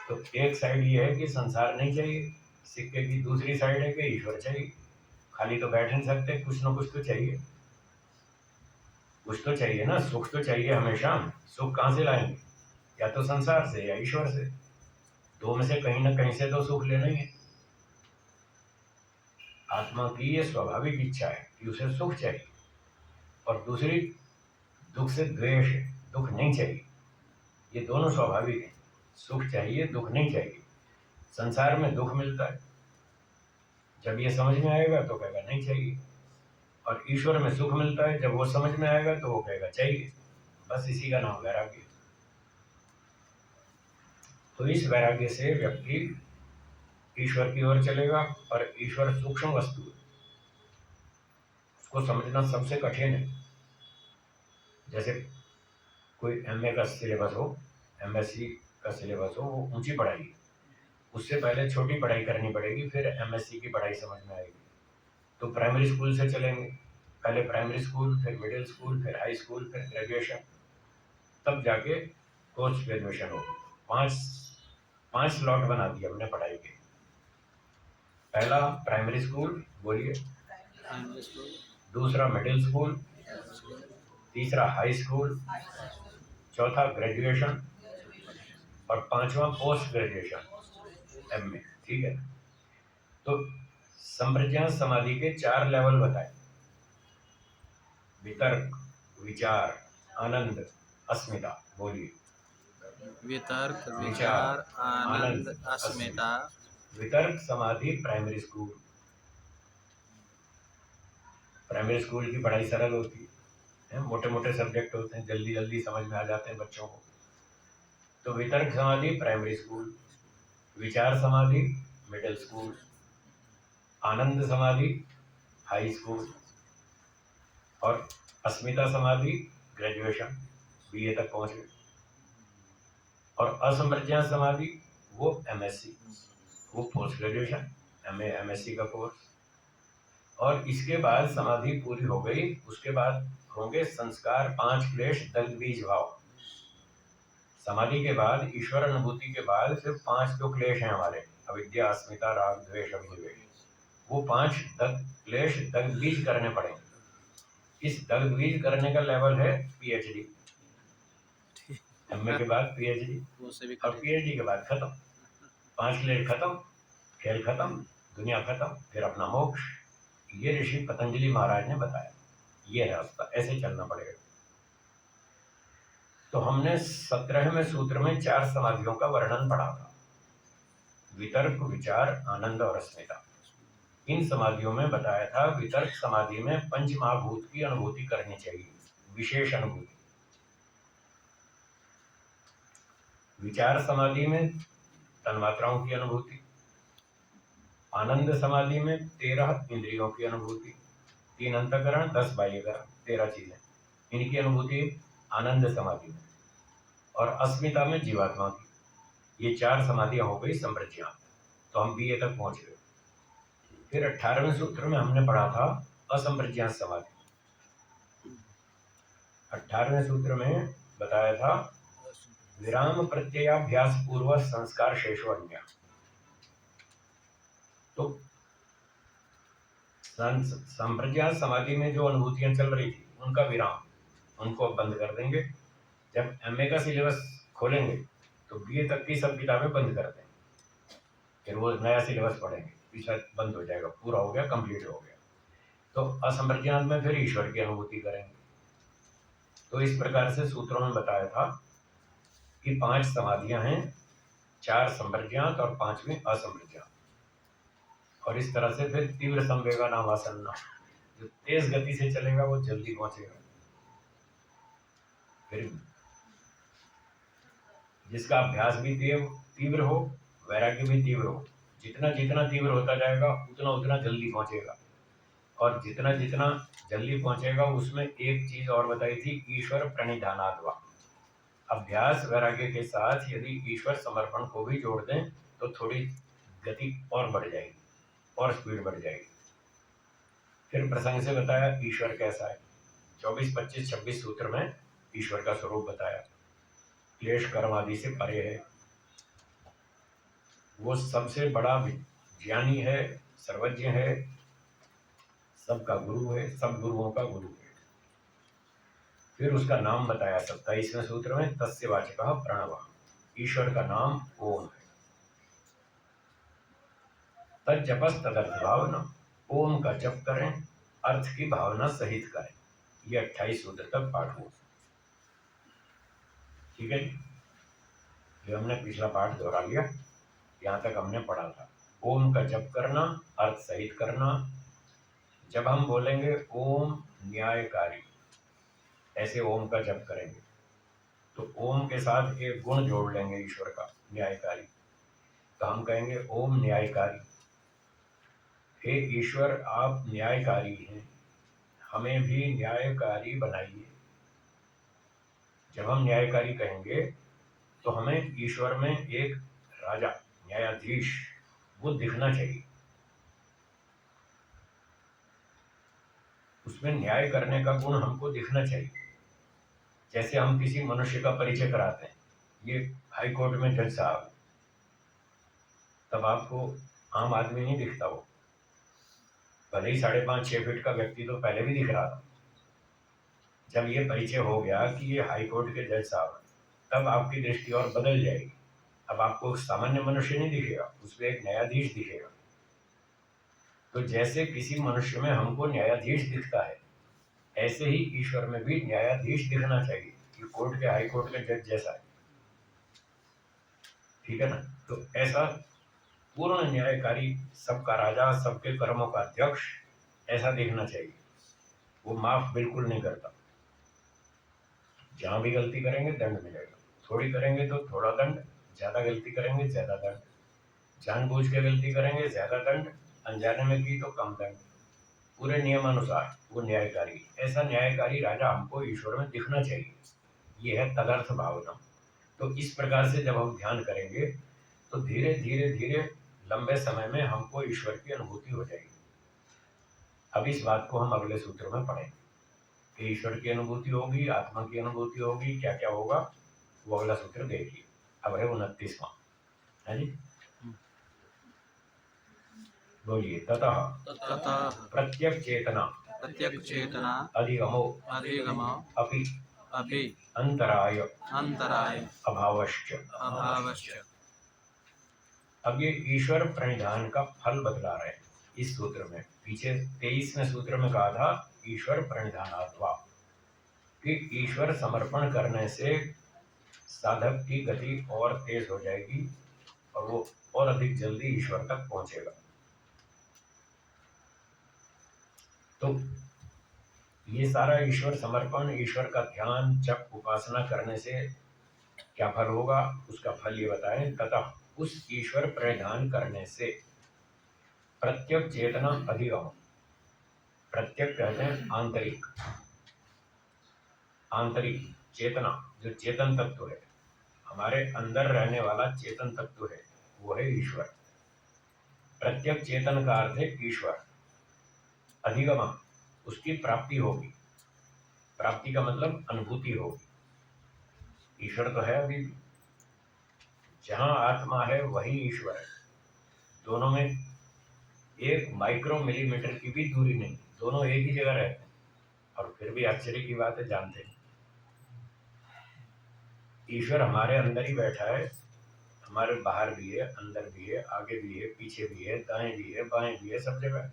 तो एक साइड ये है कि संसार नहीं चाहिए, सिक्के की दूसरी साइड है कि ईश्वर चाहिए। खाली तो बैठ नहीं सकते, कुछ ना कुछ तो चाहिए। कुछ तो चाहिए ना, सुख तो चाहिए हमेशा। सुख कहाँ से लाएंगे? या तो संसार से या ईश्वर से, दो में से कहीं ना कहीं से तो सुख लेना ही है। आत्मा की ये स्वाभाविक इच्छा है कि उसे सुख चाहिए, और दूसरी दुख से द्वेष है, दुख नहीं चाहिए। ये दोनों स्वाभाविक है, सुख चाहिए, दुख नहीं चाहिए। संसार में दुख मिलता है, जब ये समझ में आएगा तो कहेगा नहीं चाहिए, और ईश्वर में सुख मिलता है, जब वो समझ में आएगा तो वो कहेगा चाहिए। बस इसी का नाम वैराग्य। तो इस वैराग्य से व्यक्ति ईश्वर की ओर चलेगा, और ईश्वर सूक्ष्म वस्तु है, उसको समझना सबसे कठिन है। जैसे कोई एमए का सिलेबस हो, एमएससी का सिलेबस हो, वो ऊंची पढ़ाई है, उससे पहले छोटी पढ़ाई करनी पड़ेगी, फिर एमएससी की पढ़ाई समझ में आएगी। तो प्राइमरी स्कूल से चलेंगे, पहले प्राइमरी स्कूल, फिर मिडिल स्कूल, फिर हाई स्कूल, फिर ग्रेजुएशन, तब जाके पोस्ट ग्रेजुएशन होगी। 5 स्लॉट बना दिए हमने पढ़ाई के। पहला प्राइमरी स्कूल, बोलिए। प्राइमरी स्कूल, दूसरा मिडिल स्कूल, तीसरा हाई स्कूल, चौथा ग्रेजुएशन, और 5वां पोस्ट ग्रेजुएशन, एमए। ठीक है। तो संप्रज्ञात समाधि के 4 लेवल बताए: वितर्क, विचार, आनंद, अस्मिता। बोलिए। वितर्क, विचार, विचार, आनंद, आनंद, अस्मिता। वितर्क समाधि प्राइमरी स्कूल। प्राइमरी स्कूल की पढ़ाई सरल होती है, मोटे मोटे सब्जेक्ट होते हैं, जल्दी जल्दी समझ में आ जाते हैं बच्चों को। तो वितर्क समाधि प्राइमरी स्कूल, विचार समाधि मिडिल स्कूल, आनंद समाधि हाई स्कूल, और अस्मिता समाधि ग्रेजुएशन, बीए तक पहुंच गए। और असंप्रज्ञात समाधि वो एमएससी, वो पोस्ट ग्रेजुएशन, एमए एमएससी का कोर्स। और इसके बाद समाधि पूरी हो गई, उसके बाद होंगे संस्कार 5 क्लेश दग्ध बीज भाव। समाधि के बाद, ईश्वर अनुभूति के बाद सिर्फ 5 जो क्लेश हैं हमारे, अविद्या, अस्मिता, राग, द्वेष, अभिनिवेश, वो 5 क्लेश दग्ध बीज करने पड़ेंगे। इस दग्ध बीज करने का लेवल है पीएचडी। एमए के बाद पीएचडी, और पीएचडी के बाद खत्म। 5 क्लेश खत्म, खेल खत्म, दुनिया खत्म, फिर अपना मोक्ष। ये ऋषि पतंजलि महाराज ने बताया, ये रास्ता, ऐसे चलना पड़ेगा। तो हमने 17वें सूत्र में 4 समाधियों का वर्णन पढ़ा था: वितर्क, विचार, आनंद और अस्मिता। इन समाधियों में बताया था, वितर्क समाधि में पंच महाभूत की अनुभूति करनी चाहिए, विशेष अनुभूति। विचार समाधि में तन्मात्राओं की अनुभूति, आनंद समाधि में 13 इंद्रियों की अनुभूति, 3 अंतःकरण, 10 बाह्यकरण, 13 चीजें, इनकी अनुभूति आनंद समाधि में। और अस्मिता में जीवात्मा की। ये 4 समाधियां हो गई संप्रज्ञात। तो हम बीए तक पहुंच गए। फिर 18वें सूत्र में हमने पढ़ा था असंप्रज्ञात समाधि। 18वें सूत्र में बताया था, विराम प्रत्ययाभ्यास पूर्व संस्कार शेषो अन्य। तो संप्रज्ञात समाधि में जो अनुभूतियां चल रही थी, उनका विराम, उनको बंद कर देंगे। जब एमए का सिलेबस खोलेंगे तो बीए तक की सब किताबें बंद कर देंगे, फिर वो नया सिलेबस पढ़ेंगे। प्रतिशत बंद हो जाएगा, पूरा हो गया, कंप्लीट हो गया। तो असंप्रज्ञात में फिर ईश्वर की अनुभूति करेंगे। तो इस प्रकार से सूत्रों में बताया था कि 5 समाधियां हैं, 4 संप्रज्ञात और 5वीं असंप्रज्ञात। और इस तरह से फिर तीव्र संवेगा नाम आसन्ना, जो तेज गति से चलेगा वो जल्दी पहुंचेगा। फिर जिसका अभ्यास भी तीव्र हो, वैराग्य भी तीव्र हो, जितना जितना तीव्र होता जाएगा उतना उतना जल्दी पहुंचेगा। और जितना जितना जल्दी पहुंचेगा उसमें एक चीज और बताई थी, ईश्वर प्रणिधानाद्वा। अभ्यास वैराग्य के साथ यदि ईश्वर समर्पण को भी जोड़ दें तो थोड़ी गति और बढ़ जाएगी और स्पीड बढ़ जाएगी। फिर प्रसंग से बताया ईश्वर कैसा है। 24, 25, 26 सूत्र में ईश्वर का स्वरूप बताया। क्लेश कर्म आदि से परे है, वो सबसे बड़ा ज्ञानी है, सर्वज्ञ है, सबका गुरु है, सब गुरुओं का गुरु है। फिर उसका नाम बताया 27वें सूत्र में, तस्य वाचकः प्रणव। ईश्वर का नाम ओम है। तज्जपस तदर्थ भावना, ओम का जप करें, अर्थ की भावना सहित करें। ये 28 सूत्र तक पाठ हुआ। ठीक है, ये हमने पिछला पाठ दोहरा लिया, यहाँ तक हमने पढ़ा था। ओम का जप करना, अर्थ सहित करना। जब हम बोलेंगे ओम न्यायकारी, ऐसे ओम का जप करेंगे तो ओम के साथ एक गुण जोड़ लेंगे ईश्वर का, न्यायकारी। तो हम कहेंगे ओम न्यायकारी, हे ईश्वर आप न्यायकारी हैं, हमें भी न्यायकारी बनाइए। जब हम न्यायकारी कहेंगे तो हमें ईश्वर में एक राजा, न्यायाधीश, वो दिखना चाहिए। उसमें न्याय करने का गुण हमको दिखना चाहिए। जैसे हम किसी मनुष्य का परिचय कराते हैं, ये हाई कोर्ट में जज साहब, तब आपको आम आदमी नहीं दिखता, वो भले ही 5.5-6 फीट का व्यक्ति तो पहले भी दिख रहा था। जब ये परिचय हो गया कि ये हाई कोर्ट के जज साहब हैं, तब आपकी दृष्टि और बदल जाएगी। अब आपको सामान्य मनुष्य नहीं दिखेगा, उसमें एक न्यायाधीश दिखेगा। तो जैसे किसी मनुष्य में हमको न्यायाधीश दिखता है, ऐसे ही ईश्वर में भी न्यायाधीश दिखना चाहिए कि कोर्ट के, हाई कोर्ट के जज जैसा है। ठीक है ना? तो ऐसा पूर्ण न्यायकारी, सबका राजा, सबके कर्मों का अध्यक्ष, ऐसा देखना चाहिए। वो माफ बिल्कुल नहीं करता। जहां भी गलती करेंगे दंड मिलेगा, थोड़ी करेंगे तो थोड़ा दंड, ज्यादा गलती करेंगे ज्यादा दंड, जानबूझ के गलती करेंगे ज्यादा दंड, अनजाने में की तो कम दंड। पूरे नियमानुसार वो न्यायकारी। ऐसा न्यायकारी राजा हमको ईश्वर में दिखना चाहिए। ये है तदर्थ भावना। तो इस प्रकार से जब हम ध्यान करेंगे तो धीरे धीरे धीरे लंबे समय में हमको ईश्वर की अनुभूति हो जाएगी। अब इस बात को हम अगले सूत्र में पढ़ेंगे कि ईश्वर की अनुभूति होगी, आत्मा की अनुभूति होगी, क्या क्या होगा, वो अगला सूत्र देखिए। अब है 29वां, है जी। बोलिए। ततः ततः प्रत्यक चेतना प्रत्यक् चेतना अधिगमो अधिगमो अपि अपि अंतराय अंतराय अभावश्च। अभावश्च। अब ये ईश्वर प्रणिधान का फल बतला रहे हैं इस सूत्र में। पीछे 23वें सूत्र में कहा था ईश्वर प्रणिधानात्वा, कि ईश्वर समर्पण करने से साधक की गति और तेज हो जाएगी और वो और अधिक जल्दी ईश्वर तक पहुंचेगा। तो ये सारा ईश्वर समर्पण, ईश्वर का ध्यान, जप, उपासना करने से क्या फल होगा, उसका फल ये बताएं। तथा उस ईश्वर प्रणिधान करने से प्रत्यक चेतना अधिगम, प्रत्यक कहते हैं आंतरिक, आंतरिक चेतना, जो चेतन तत्व है, हमारे अंदर रहने वाला चेतन तत्व है, वो है ईश्वर। प्रत्यक चेतन का अर्थ है ईश्वर। अधिगम, उसकी प्राप्ति होगी। प्राप्ति का मतलब अनुभूति होगी। ईश्वर तो है अभी भी, जहां आत्मा है वही ईश्वर है। दोनों में एक माइक्रो मिलीमीटर की भी दूरी नहीं, दोनों एक ही जगह रहते हैं। और फिर भी आश्चर्य की बात है, जानते हैं ईश्वर हमारे अंदर ही बैठा है, हमारे बाहर भी है, अंदर भी है, आगे भी है, पीछे भी है, दाएं भी है, बाएं भी है, सब जगह है।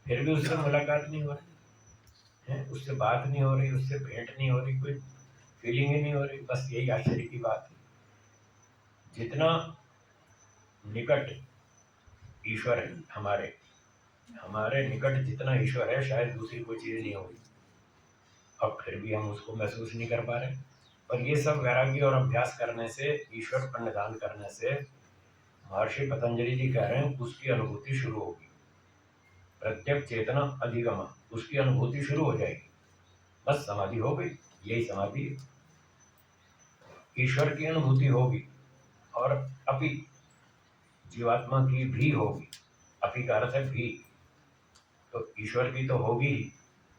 फिर भी उससे मुलाकात नहीं हो रही है, उससे बात नहीं हो रही, उससे भेंट नहीं हो रही, कोई फीलिंग ही नहीं हो रही। बस यही आश्चर्य की बात है। जितना निकट ईश्वर है हमारे हमारे निकट जितना ईश्वर है, शायद दूसरी कोई चीज़ नहीं होगी। अब फिर भी हम उसको महसूस नहीं कर पा रहे। पर ये सब वैराग्य और अभ्यास करने से, ईश्वर पर निधान करने से, महर्षि पतंजलि जी कह रहे हैं, उसकी अनुभूति शुरू होगी। प्रत्यक्ष चेतना अधिगमा, उसकी अनुभूति शुरू हो जाएगी। बस समाधि हो गई, यही समाधि है। ईश्वर की अनुभूति होगी और अपि जीवात्मा की भी होगी। अपि का अर्थ है भी, तो ईश्वर की तो होगी ही,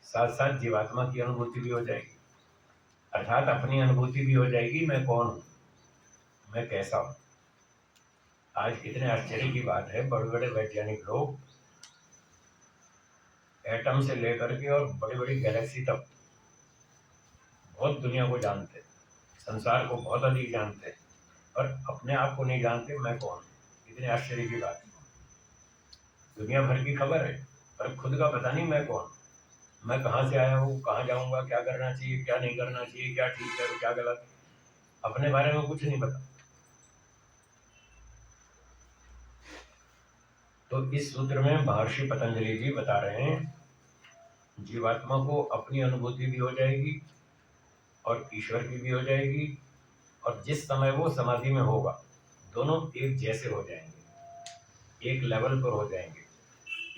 साथ साथ जीवात्मा की अनुभूति भी हो जाएगी। अर्थात अपनी अनुभूति भी हो जाएगी, मैं कौन हूँ, मैं कैसा हूँ। आज कितने आश्चर्य की बात है, बड़े बड़े वैज्ञानिक लोग एटम से लेकर के और बड़ी बड़ी गैलेक्सी तक बहुत दुनिया को जानते, संसार को बहुत अधिक जानते, और अपने आप को नहीं जानते मैं कौन हूँ। कितने आश्चर्य की बात है। दुनिया भर की खबर है, पर खुद का पता नहीं मैं कौन, मैं कहाँ से आया हूँ, कहाँ जाऊँगा, क्या करना चाहिए, क्या नहीं करना चाहिए, क्या ठीक है क्या गलत, अपने बारे में कुछ नहीं पता। तो इस सूत्र में महर्षि पतंजलि जी बता रहे हैं, जीवात्मा को अपनी अनुभूति भी हो जाएगी और ईश्वर की भी हो जाएगी, और जिस समय वो समाधि में होगा, दोनों एक जैसे हो जाएंगे, एक लेवल पर हो जाएंगे,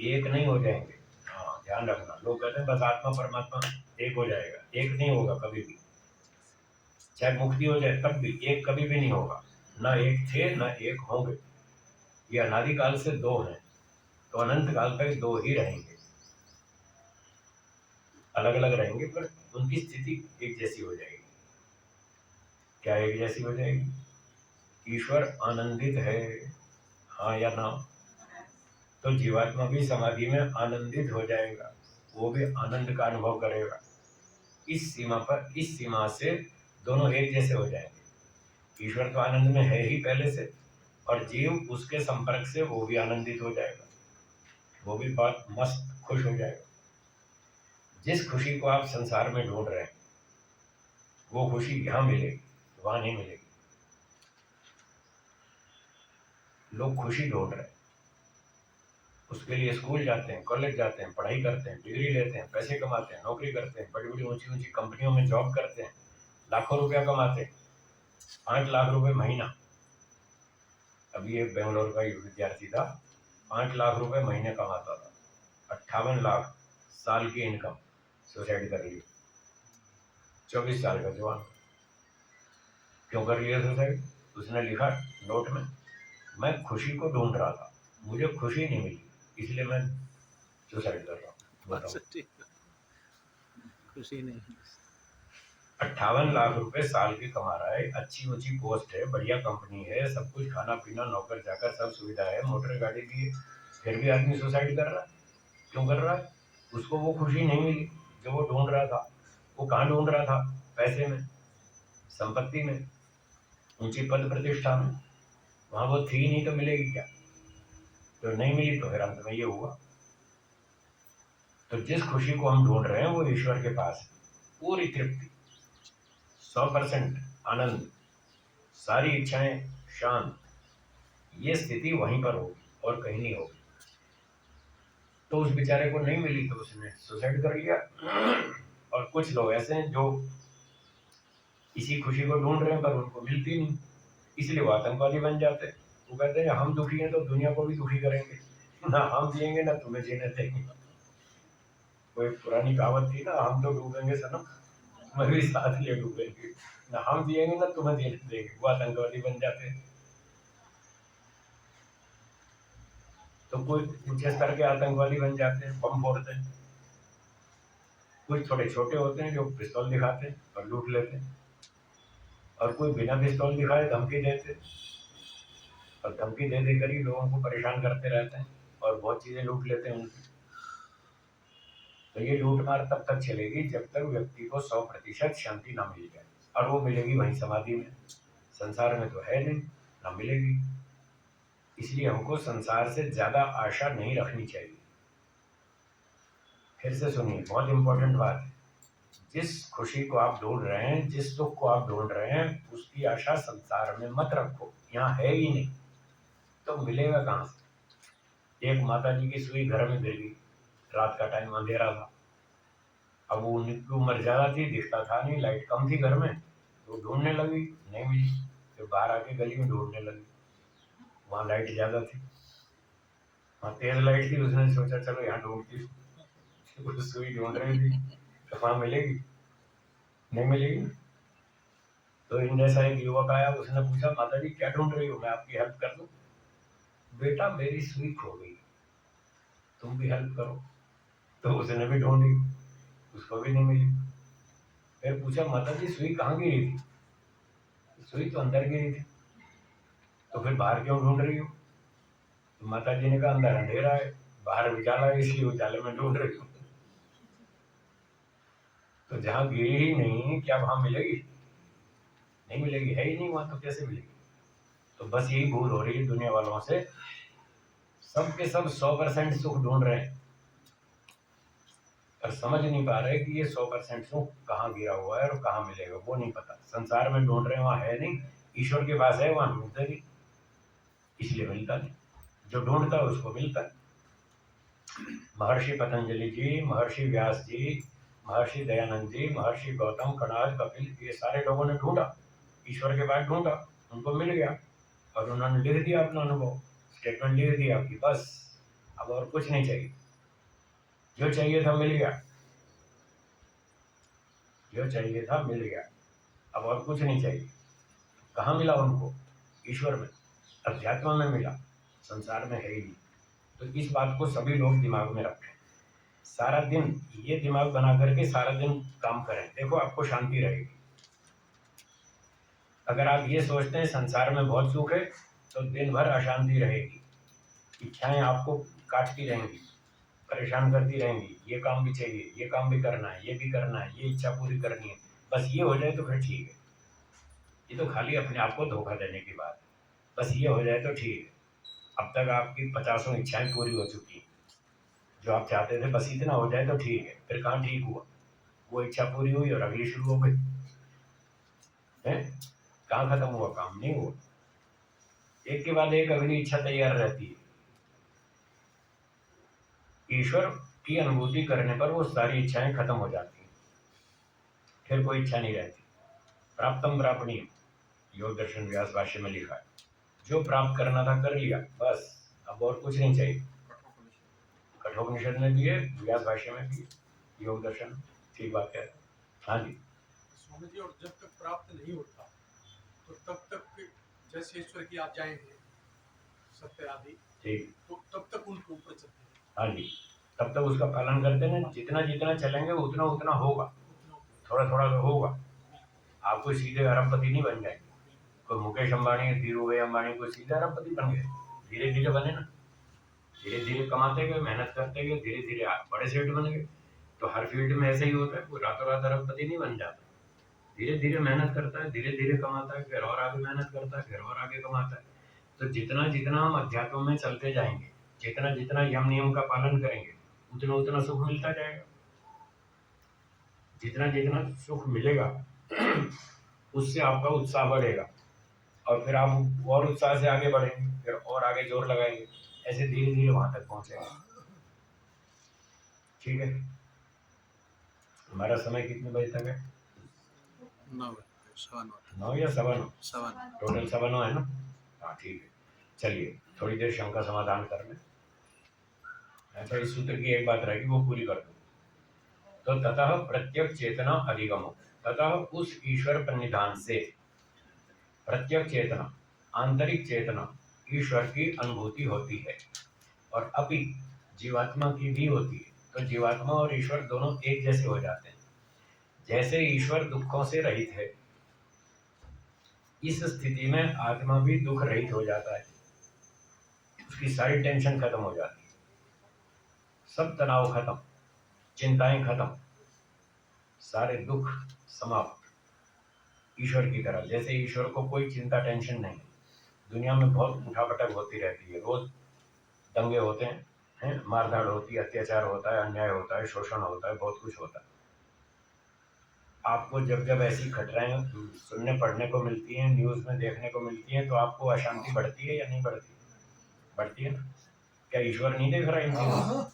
एक नहीं हो जाएंगे। हाँ, ध्यान रखना। लोग कहते हैं बस आत्मा परमात्मा एक हो जाएगा, एक नहीं होगा कभी भी। चाहे मुक्ति हो जाए तब भी एक कभी भी नहीं होगा। न एक थे न एक होंगे। ये अनादिकाल से दो हैं, तो अनंत काल तक दो ही रहेंगे, अलग अलग रहेंगे, पर उनकी स्थिति एक जैसी हो जाएगी। क्या एक जैसी हो जाएगी? ईश्वर आनंदित है, हाँ या ना? तो जीवात्मा भी समाधि में आनंदित हो जाएगा, वो भी आनंद का अनुभव करेगा। इस सीमा से दोनों एक जैसे हो जाएंगे। ईश्वर तो आनंद में है ही पहले से, और जीव उसके संपर्क से वो भी आनंदित हो जाएगा, वो भी बहुत मस्त खुश हो जाएगा। जिस खुशी को आप संसार में ढूंढ रहे हैं, वो खुशी यहाँ मिलेगी, वहां नहीं मिलेगी। लोग खुशी ढूंढ रहे हैं, उसके लिए स्कूल जाते हैं, कॉलेज जाते हैं, पढ़ाई करते हैं, डिग्री लेते हैं, पैसे कमाते हैं, नौकरी करते हैं, बड़ी बड़ी ऊंची ऊंची कंपनियों में जॉब करते हैं, लाखों रुपया कमाते हैं, 5 लाख रुपए महीना। अभी एक बेंगलोर का विद्यार्थी था, 5 लाख रुपए महीने कमाता था, 58 लाख साल की इनकम, सुसाइड कर ली। 24 साल का जवान। क्यों कर लिया सुसाइड? उसने लिखा नोट में, मैं खुशी को ढूंढ रहा था, मुझे खुशी नहीं मिली, इसलिए मैं सुसाइड कर रहा हूँ। बताओ, खुशी नहीं। 58 लाख रुपए साल के कमा रहा है, अच्छी ऊंची पोस्ट है, बढ़िया कंपनी है, सब कुछ, खाना पीना, नौकर चाकर, सब सुविधा है, मोटर गाड़ी भी है, फिर भी आदमी सुसाइड कर रहा है। क्यों कर रहा है? उसको वो खुशी नहीं मिली जो वो ढूंढ रहा था। वो कहाँ ढूंढ रहा था? पैसे में, संपत्ति में, ऊंची पद प्रतिष्ठा में। वहां वो थी नहीं तो मिलेगी क्या? तो नहीं मिली तो फिर अंत में ये हुआ। तो जिस खुशी को हम ढूंढ रहे हैं वो ईश्वर के पास है। पूरी तृप्ति, 100% आनंद, सारी इच्छाएं शांत, ये स्थिति वहीं पर होगी और कहीं नहीं होगी। तो उस बेचारे को नहीं मिली तो उसने सुसाइड कर लिया। और कुछ लोग ऐसे हैं जो इसी खुशी को ढूंढ रहे हैं पर उनको मिलती नहीं, इसलिए वो आतंकवादी बन जाते हैं। वो कहते हैं हम दुखी हैं तो दुनिया को भी दुखी करेंगे, ना हम जिएंगे ना तुम्हें जीने देंगे। कोई पुरानी कहावत थी ना, हम तो डूबेंगे सनम, तुम्हें भी साथ लिए डूबेंगे, ना हम जिएंगे ना तुम्हें जीने देंगे। वो आतंकवादी बन जाते हैं। तो कोई ऊंचे स्तर के आतंकवादी बन जाते हैं, बम फोड़ते हैं। कुछ थोड़े छोटे होते हैं जो पिस्तौल दिखाते हैं और लूट लेते हैं, और कोई बिना पिस्तौल दिखाए धमकी देते हैं, और धमकी दे देकर ही लोगों को परेशान करते रहते हैं और बहुत चीजें लूट लेते हैं उनकी। तो ये लूट मार तब तक चलेगी जब तक व्यक्ति को 100% शांति ना मिल जाए, और वो मिलेगी वहीं समाधि में। संसार में तो है नहीं, हाँ मिलेगी। इसलिए हमको संसार से ज़्यादा आशा नहीं रखनी चाहिए। फिर से सुनिए, बहुत इंपॉर्टेंट बात है। जिस खुशी को आप ढूंढ रहे हैं, जिस सुख को आप ढूंढ रहे हैं, उसकी आशा संसार में मत रखो, यहाँ है ही नहीं, तो मिलेगा कहाँ से। एक माता जी की सुई घर में गिर गई, रात का टाइम अंधेरा था। अब वो उनकी उम्र ज़्यादा थी, दिखता था नहीं, लाइट कम थी घर में, तो ढूंढने लगी, नहीं मिली। फिर बाहर आके गली में ढूंढने लगी, वहाँ लाइट ज़्यादा थी, वहाँ तेज लाइट थी। उसने सोचा चलो यहाँ ढूंढती हूँ। वो सुई ढूंढ रही थी, तो वहाँ मिलेगी, नहीं मिलेगी। तो इन जैसा एक युवक आया, उसने पूछा माता जी क्या ढूंढ रही हो, मैं आपकी हेल्प कर दूं। बेटा मेरी सुई खो गई, तुम भी हेल्प करो। तो उसने भी ढूंढी, उसको भी नहीं मिली। फिर पूछा माता जी सुई कहाँ गिरी थी, सुई तो अंदर गिरी थी, तो फिर बाहर क्यों ढूंढ रही हो। तो माता जी ने कहा अंदर अंधेरा है, बाहर उजाला है, इसलिए उजाले में ढूंढ रही हूँ। तो जहाँ गिरी ही नहीं, क्या वहां मिलेगी, नहीं मिलेगी, है ही नहीं वहां, तो कैसे मिलेगी। तो बस यही भूल हो रही है दुनिया वालों से, सब के सब 100% सुख ढूंढ रहे हैं, पर समझ नहीं पा रहे कि ये 100% सुख कहाँ गिरा हुआ है और कहाँ मिलेगा, वो नहीं पता। संसार में ढूंढ रहे हैं, वहां है नहीं, ईश्वर के पास है, वहां ढूंढते नहीं, इसलिए मिलता नहीं। जो ढूंढता है उसको मिलता है। महर्षि पतंजलि जी, महर्षि व्यास जी, महर्षि दयानंद जी, महर्षि गौतम, कणाद, कपिल, ये सारे लोगों ने ढूंढा, ईश्वर के पास ढूंढा, उनको मिल गया, और उन्होंने लिख दिया अपना अनुभव, स्टेटमेंट लिख दिया कि बस अब और कुछ नहीं चाहिए, जो चाहिए था मिल गया, जो चाहिए था मिल गया, अब और कुछ नहीं चाहिए। कहाँ मिला उनको, ईश्वर में, अध्यात्म में मिला, संसार में है ही नहीं। तो इस बात को सभी लोग दिमाग में रखें, सारा दिन ये दिमाग बना करके सारा दिन काम करें, देखो आपको शांति रहेगी। अगर आप ये सोचते हैं संसार में बहुत सुख है, तो दिन भर अशांति रहेगी, इच्छाएं आपको काटती रहेंगी, परेशान करती रहेंगी, ये काम भी चाहिए, ये काम भी करना है, ये भी करना है, ये इच्छा पूरी करनी है, बस ये हो जाए तो फिर ठीक है। ये तो खाली अपने आप को धोखा देने की बात है, बस ये हो जाए तो ठीक है। अब तक आपकी 50 इच्छाएं पूरी हो चुकी, जो आप चाहते थे, बस इतना हो जाए तो ठीक है। फिर कहाँ ठीक हुआ, वो इच्छा पूरी हुई और अगली शुरू हो गई है, कहाँ खत्म हुआ, काम नहीं हुआ। एक के बाद एक अगली इच्छा तैयार रहती है। ईश्वर की अनुभूति करने पर वो सारी इच्छाएं खत्म हो जाती हैं, फिर कोई इच्छा नहीं रहती। प्राप्तम प्रापणीय, योग दर्शन व्यास भाष्य में लिखा है, जो प्राप्त करना था कर लिया, बस अब और कुछ नहीं चाहिए। कठोपनिषद में भी है, व्यास भाष्य में भी है, योग दर्शन ठीक बात है। हाँ जी स्वामी जी, और जब तक प्राप्त नहीं होता तो तब तक जैसे ईश्वर की आज्ञाएं हैं सत्य आदि, ठीक, तो तब तक उनके ऊपर चलते हैं, हाँ जी, तब तक उसका पालन करते हैं। जितना जितना चलेंगे उतना उतना होगा, उतना थोड़ा थोड़ा तो होगा। आप कोई सीधे अरबपति नहीं बन जाएंगे, कोई मुकेश अंबानी, धीरू भाई अंबानी कोई सीधे अरबपति बन गए, धीरे धीरे बने ना, धीरे धीरे कमाते गए, मेहनत करते गए, धीरे धीरे आप बड़े सेठ बन गए। तो हर फील्ड में ऐसे ही होता है, कोई रातों रात अरबपति नहीं बन जाता, धीरे धीरे मेहनत करता है, धीरे धीरे कमाता है, फिर और आगे मेहनत करता है, फिर और आगे कमाता है। तो जितना जितना हम अध्यात्म में चलते जाएंगे, जितना जितना यम नियम का पालन करेंगे, उतना उतना सुख मिलता जाएगा। जितना जितना सुख मिलेगा उससे आपका उत्साह बढ़ेगा, और फिर आप और उत्साह से आगे बढ़ेंगे, फिर और आगे जोर लगाएंगे, ऐसे धीरे धीरे वहां तक पहुंचेगा। ठीक है, हमारा समय कितने बजे तक है, 9 सवा 9 9 या सवा 9, सवा 9 टोटल सवा 9 है ना। हाँ ठीक है, चलिए थोड़ी देर शंका समाधान कर लें। अच्छा, इस सूत्र की एक बात रहेगी, वो पूरी कर दूं। तो ततः प्रत्यक चेतना अधिगम, ततः उस ईश्वर प्रणिधान से, प्रत्यक चेतना आंतरिक चेतना ईश्वर की अनुभूति होती है, और अपि जीवात्मा की भी होती है। तो जीवात्मा और ईश्वर दोनों एक जैसे हो जाते हैं। जैसे ईश्वर दुखों से रहित है, इस स्थिति में आत्मा भी दुख रहित हो जाता है, उसकी सारी टेंशन खत्म हो जाती है, सब तनाव खत्म, चिंताएं खत्म, सारे दुख समाप्त। ईश्वर की तरह, जैसे ईश्वर को कोई चिंता टेंशन नहीं, दुनिया में बहुत उठापटक होती रहती है, रोज दंगे होते हैं, मारधाड़ होती है, अत्याचार होता है, अन्याय होता है, शोषण होता है, बहुत कुछ होता है। आपको जब जब ऐसी घटनाएं सुनने पढ़ने को मिलती हैं, न्यूज में देखने को मिलती हैं, तो आपको अशांति बढ़ती है या नहीं बढ़ती? बढ़ती है ना। क्या ईश्वर नहीं देख रहा है इन चीजों?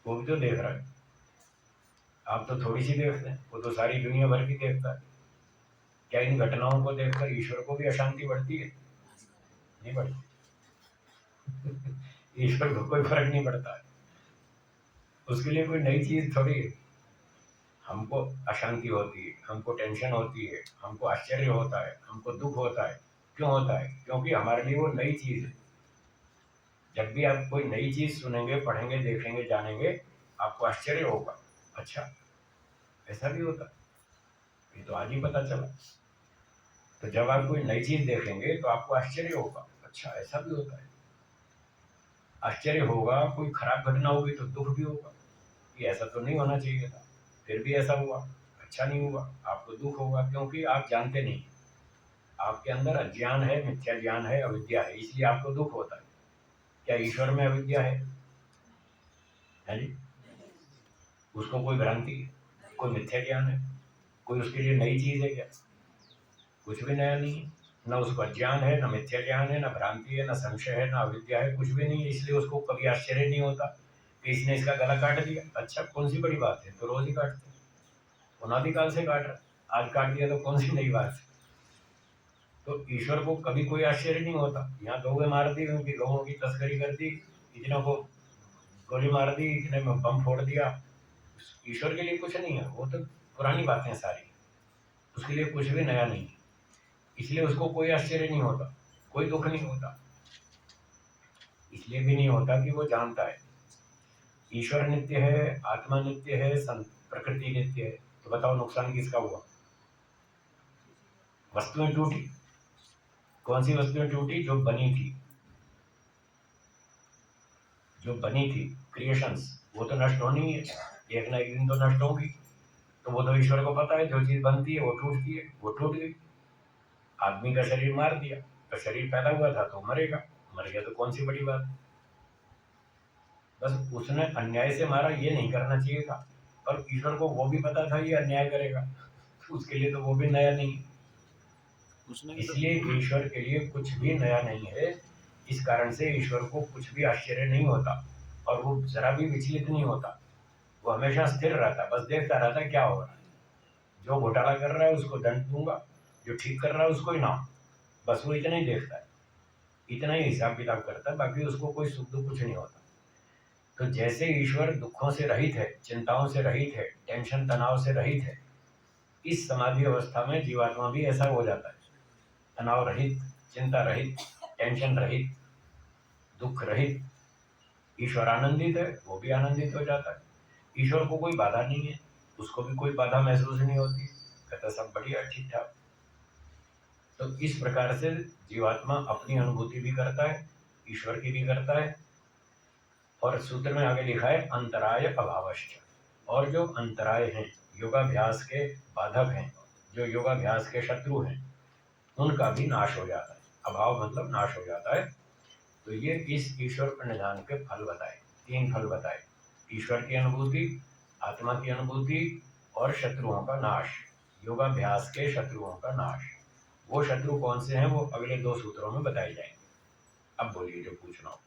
वो भी तो देख रहा है। आप तो थोड़ी सी देखते हैं, वो तो सारी दुनिया भर की देखता है। क्या इन घटनाओं को देखकर ईश्वर को भी अशांति बढ़ती है? नहीं बढ़ती। ईश्वर को कोई फर्क नहीं पड़ता है, उसके लिए कोई नई चीज थोड़ी है। हमको अशांति होती है, हमको टेंशन होती है, हमको आश्चर्य होता है, हमको दुख होता है। क्यों होता है? क्योंकि हमारे लिए वो नई चीज है। जब भी आप कोई नई चीज सुनेंगे, पढ़ेंगे, देखेंगे, जानेंगे, आपको आश्चर्य होगा, अच्छा ऐसा भी होता, ये तो आज ही पता चला। तो जब आप कोई नई चीज देखेंगे तो आपको आश्चर्य होगा, अच्छा ऐसा भी होता है। आश्चर्य होगा, कोई खराब घटना होगी तो दुख भी होगा कि ऐसा तो नहीं होना चाहिए था, फिर भी ऐसा हुआ, अच्छा नहीं हुआ, आपको दुख होगा, क्योंकि आप जानते नहीं, आपके अंदर अज्ञान है, मिथ्या ज्ञान है, अविद्या है, इसलिए आपको दुख होता है। क्या ईश्वर में अविद्या है जी? उसको कोई भ्रांति है, कोई मिथ्या ज्ञान है, कोई उसके लिए नई चीज है क्या? कुछ भी नया नहीं है। न उसको अज्ञान है, न मिथ्या ज्ञान है, न भ्रांति है, न संशय है, न अविद्या है, कुछ भी नहीं है। इसलिए उसको कभी आश्चर्य नहीं होता कि इसने इसका गला काट दिया, अच्छा कौन सी बड़ी बात है, तो रोज ही काटते, अनादिकाल से काट रहा, आज काट दिया तो कौन सी नई बात है। तो ईश्वर को कभी कोई आश्चर्य नहीं होता। यहाँ गौएं मार दी, उनकी गौओं की तस्करी कर दी, इतनों को गोली मार दी, इतने में बम फोड़ दिया, ईश्वर के लिए कुछ नहीं है, वो तो पुरानी बातें सारी, उसके लिए कुछ भी नया नहीं है। इसलिए उसको कोई आश्चर्य नहीं होता, कोई दुख नहीं होता। इसलिए भी नहीं होता कि वो जानता है ईश्वर नित्य है, आत्मा नित्य है, प्रकृति नित्य है। तो बताओ नुकसान किसका हुआ? वस्तुएं टूटी, कौन सी वस्तुएं टूटी? जो बनी थी, जो बनी थी क्रिएशंस, वो तो नष्ट होनी है, एक ना एक दिन तो नष्ट होगी। तो वो तो ईश्वर को पता है, जो चीज बनती है वो टूटती है, वो टूट गई। आदमी का शरीर मार दिया, तो शरीर पैदा हुआ था तो मरेगा, मर गया तो कौन सी बड़ी बात। बस उसने अन्याय से मारा, ये नहीं करना चाहिए था, और ईश्वर को वो भी पता था ये अन्याय करेगा, तो उसके लिए तो वो भी नया नहीं। इसलिए ईश्वर के लिए कुछ भी नया नहीं है। इस कारण से ईश्वर को कुछ भी आश्चर्य नहीं होता, और वो जरा भी विचलित नहीं होता, वो हमेशा स्थिर रहता, बस देखता रहता क्या हो रहा है। जो घोटाला कर रहा है उसको दंड दूंगा, जो ठीक कर रहा है उसको इनाम, बस वो इतना ही देखता है, इतना ही हिसाब किताब करता है, बाकी उसको कोई सुख दुख कुछ नहीं होता। तो जैसे ईश्वर दुखों से रहित है, चिंताओं से रहित है, टेंशन तनाव से रहित है, इस समाधि अवस्था में जीवात्मा भी ऐसा हो जाता है, तनाव रहित, चिंता रहित, टेंशन रहित, दुख रहित। ईश्वर आनंदित है, वो भी आनंदित हो जाता है। ईश्वर को कोई बाधा नहीं है, उसको भी कोई बाधा महसूस नहीं होती, कहता सब बढ़िया ठीक ठाक। तो इस प्रकार से जीवात्मा अपनी अनुभूति भी करता है, ईश्वर की भी करता है। और सूत्र में आगे लिखा है अंतराय अभावश्च, और जो अंतराय हैं, योगाभ्यास के बाधक हैं, जो योगाभ्यास के शत्रु हैं, उनका भी नाश हो जाता है। अभाव मतलब नाश हो जाता है। तो ये इस ईश्वर प्रणिधान के फल बताए, 3 फल बताए, ईश्वर की अनुभूति, आत्मा की अनुभूति, और शत्रुओं का नाश, योगाभ्यास के शत्रुओं का नाश। वो शत्रु कौन से हैं वो अगले 2 सूत्रों में बताए जाएंगे। अब बोलिए जो पूछना हो।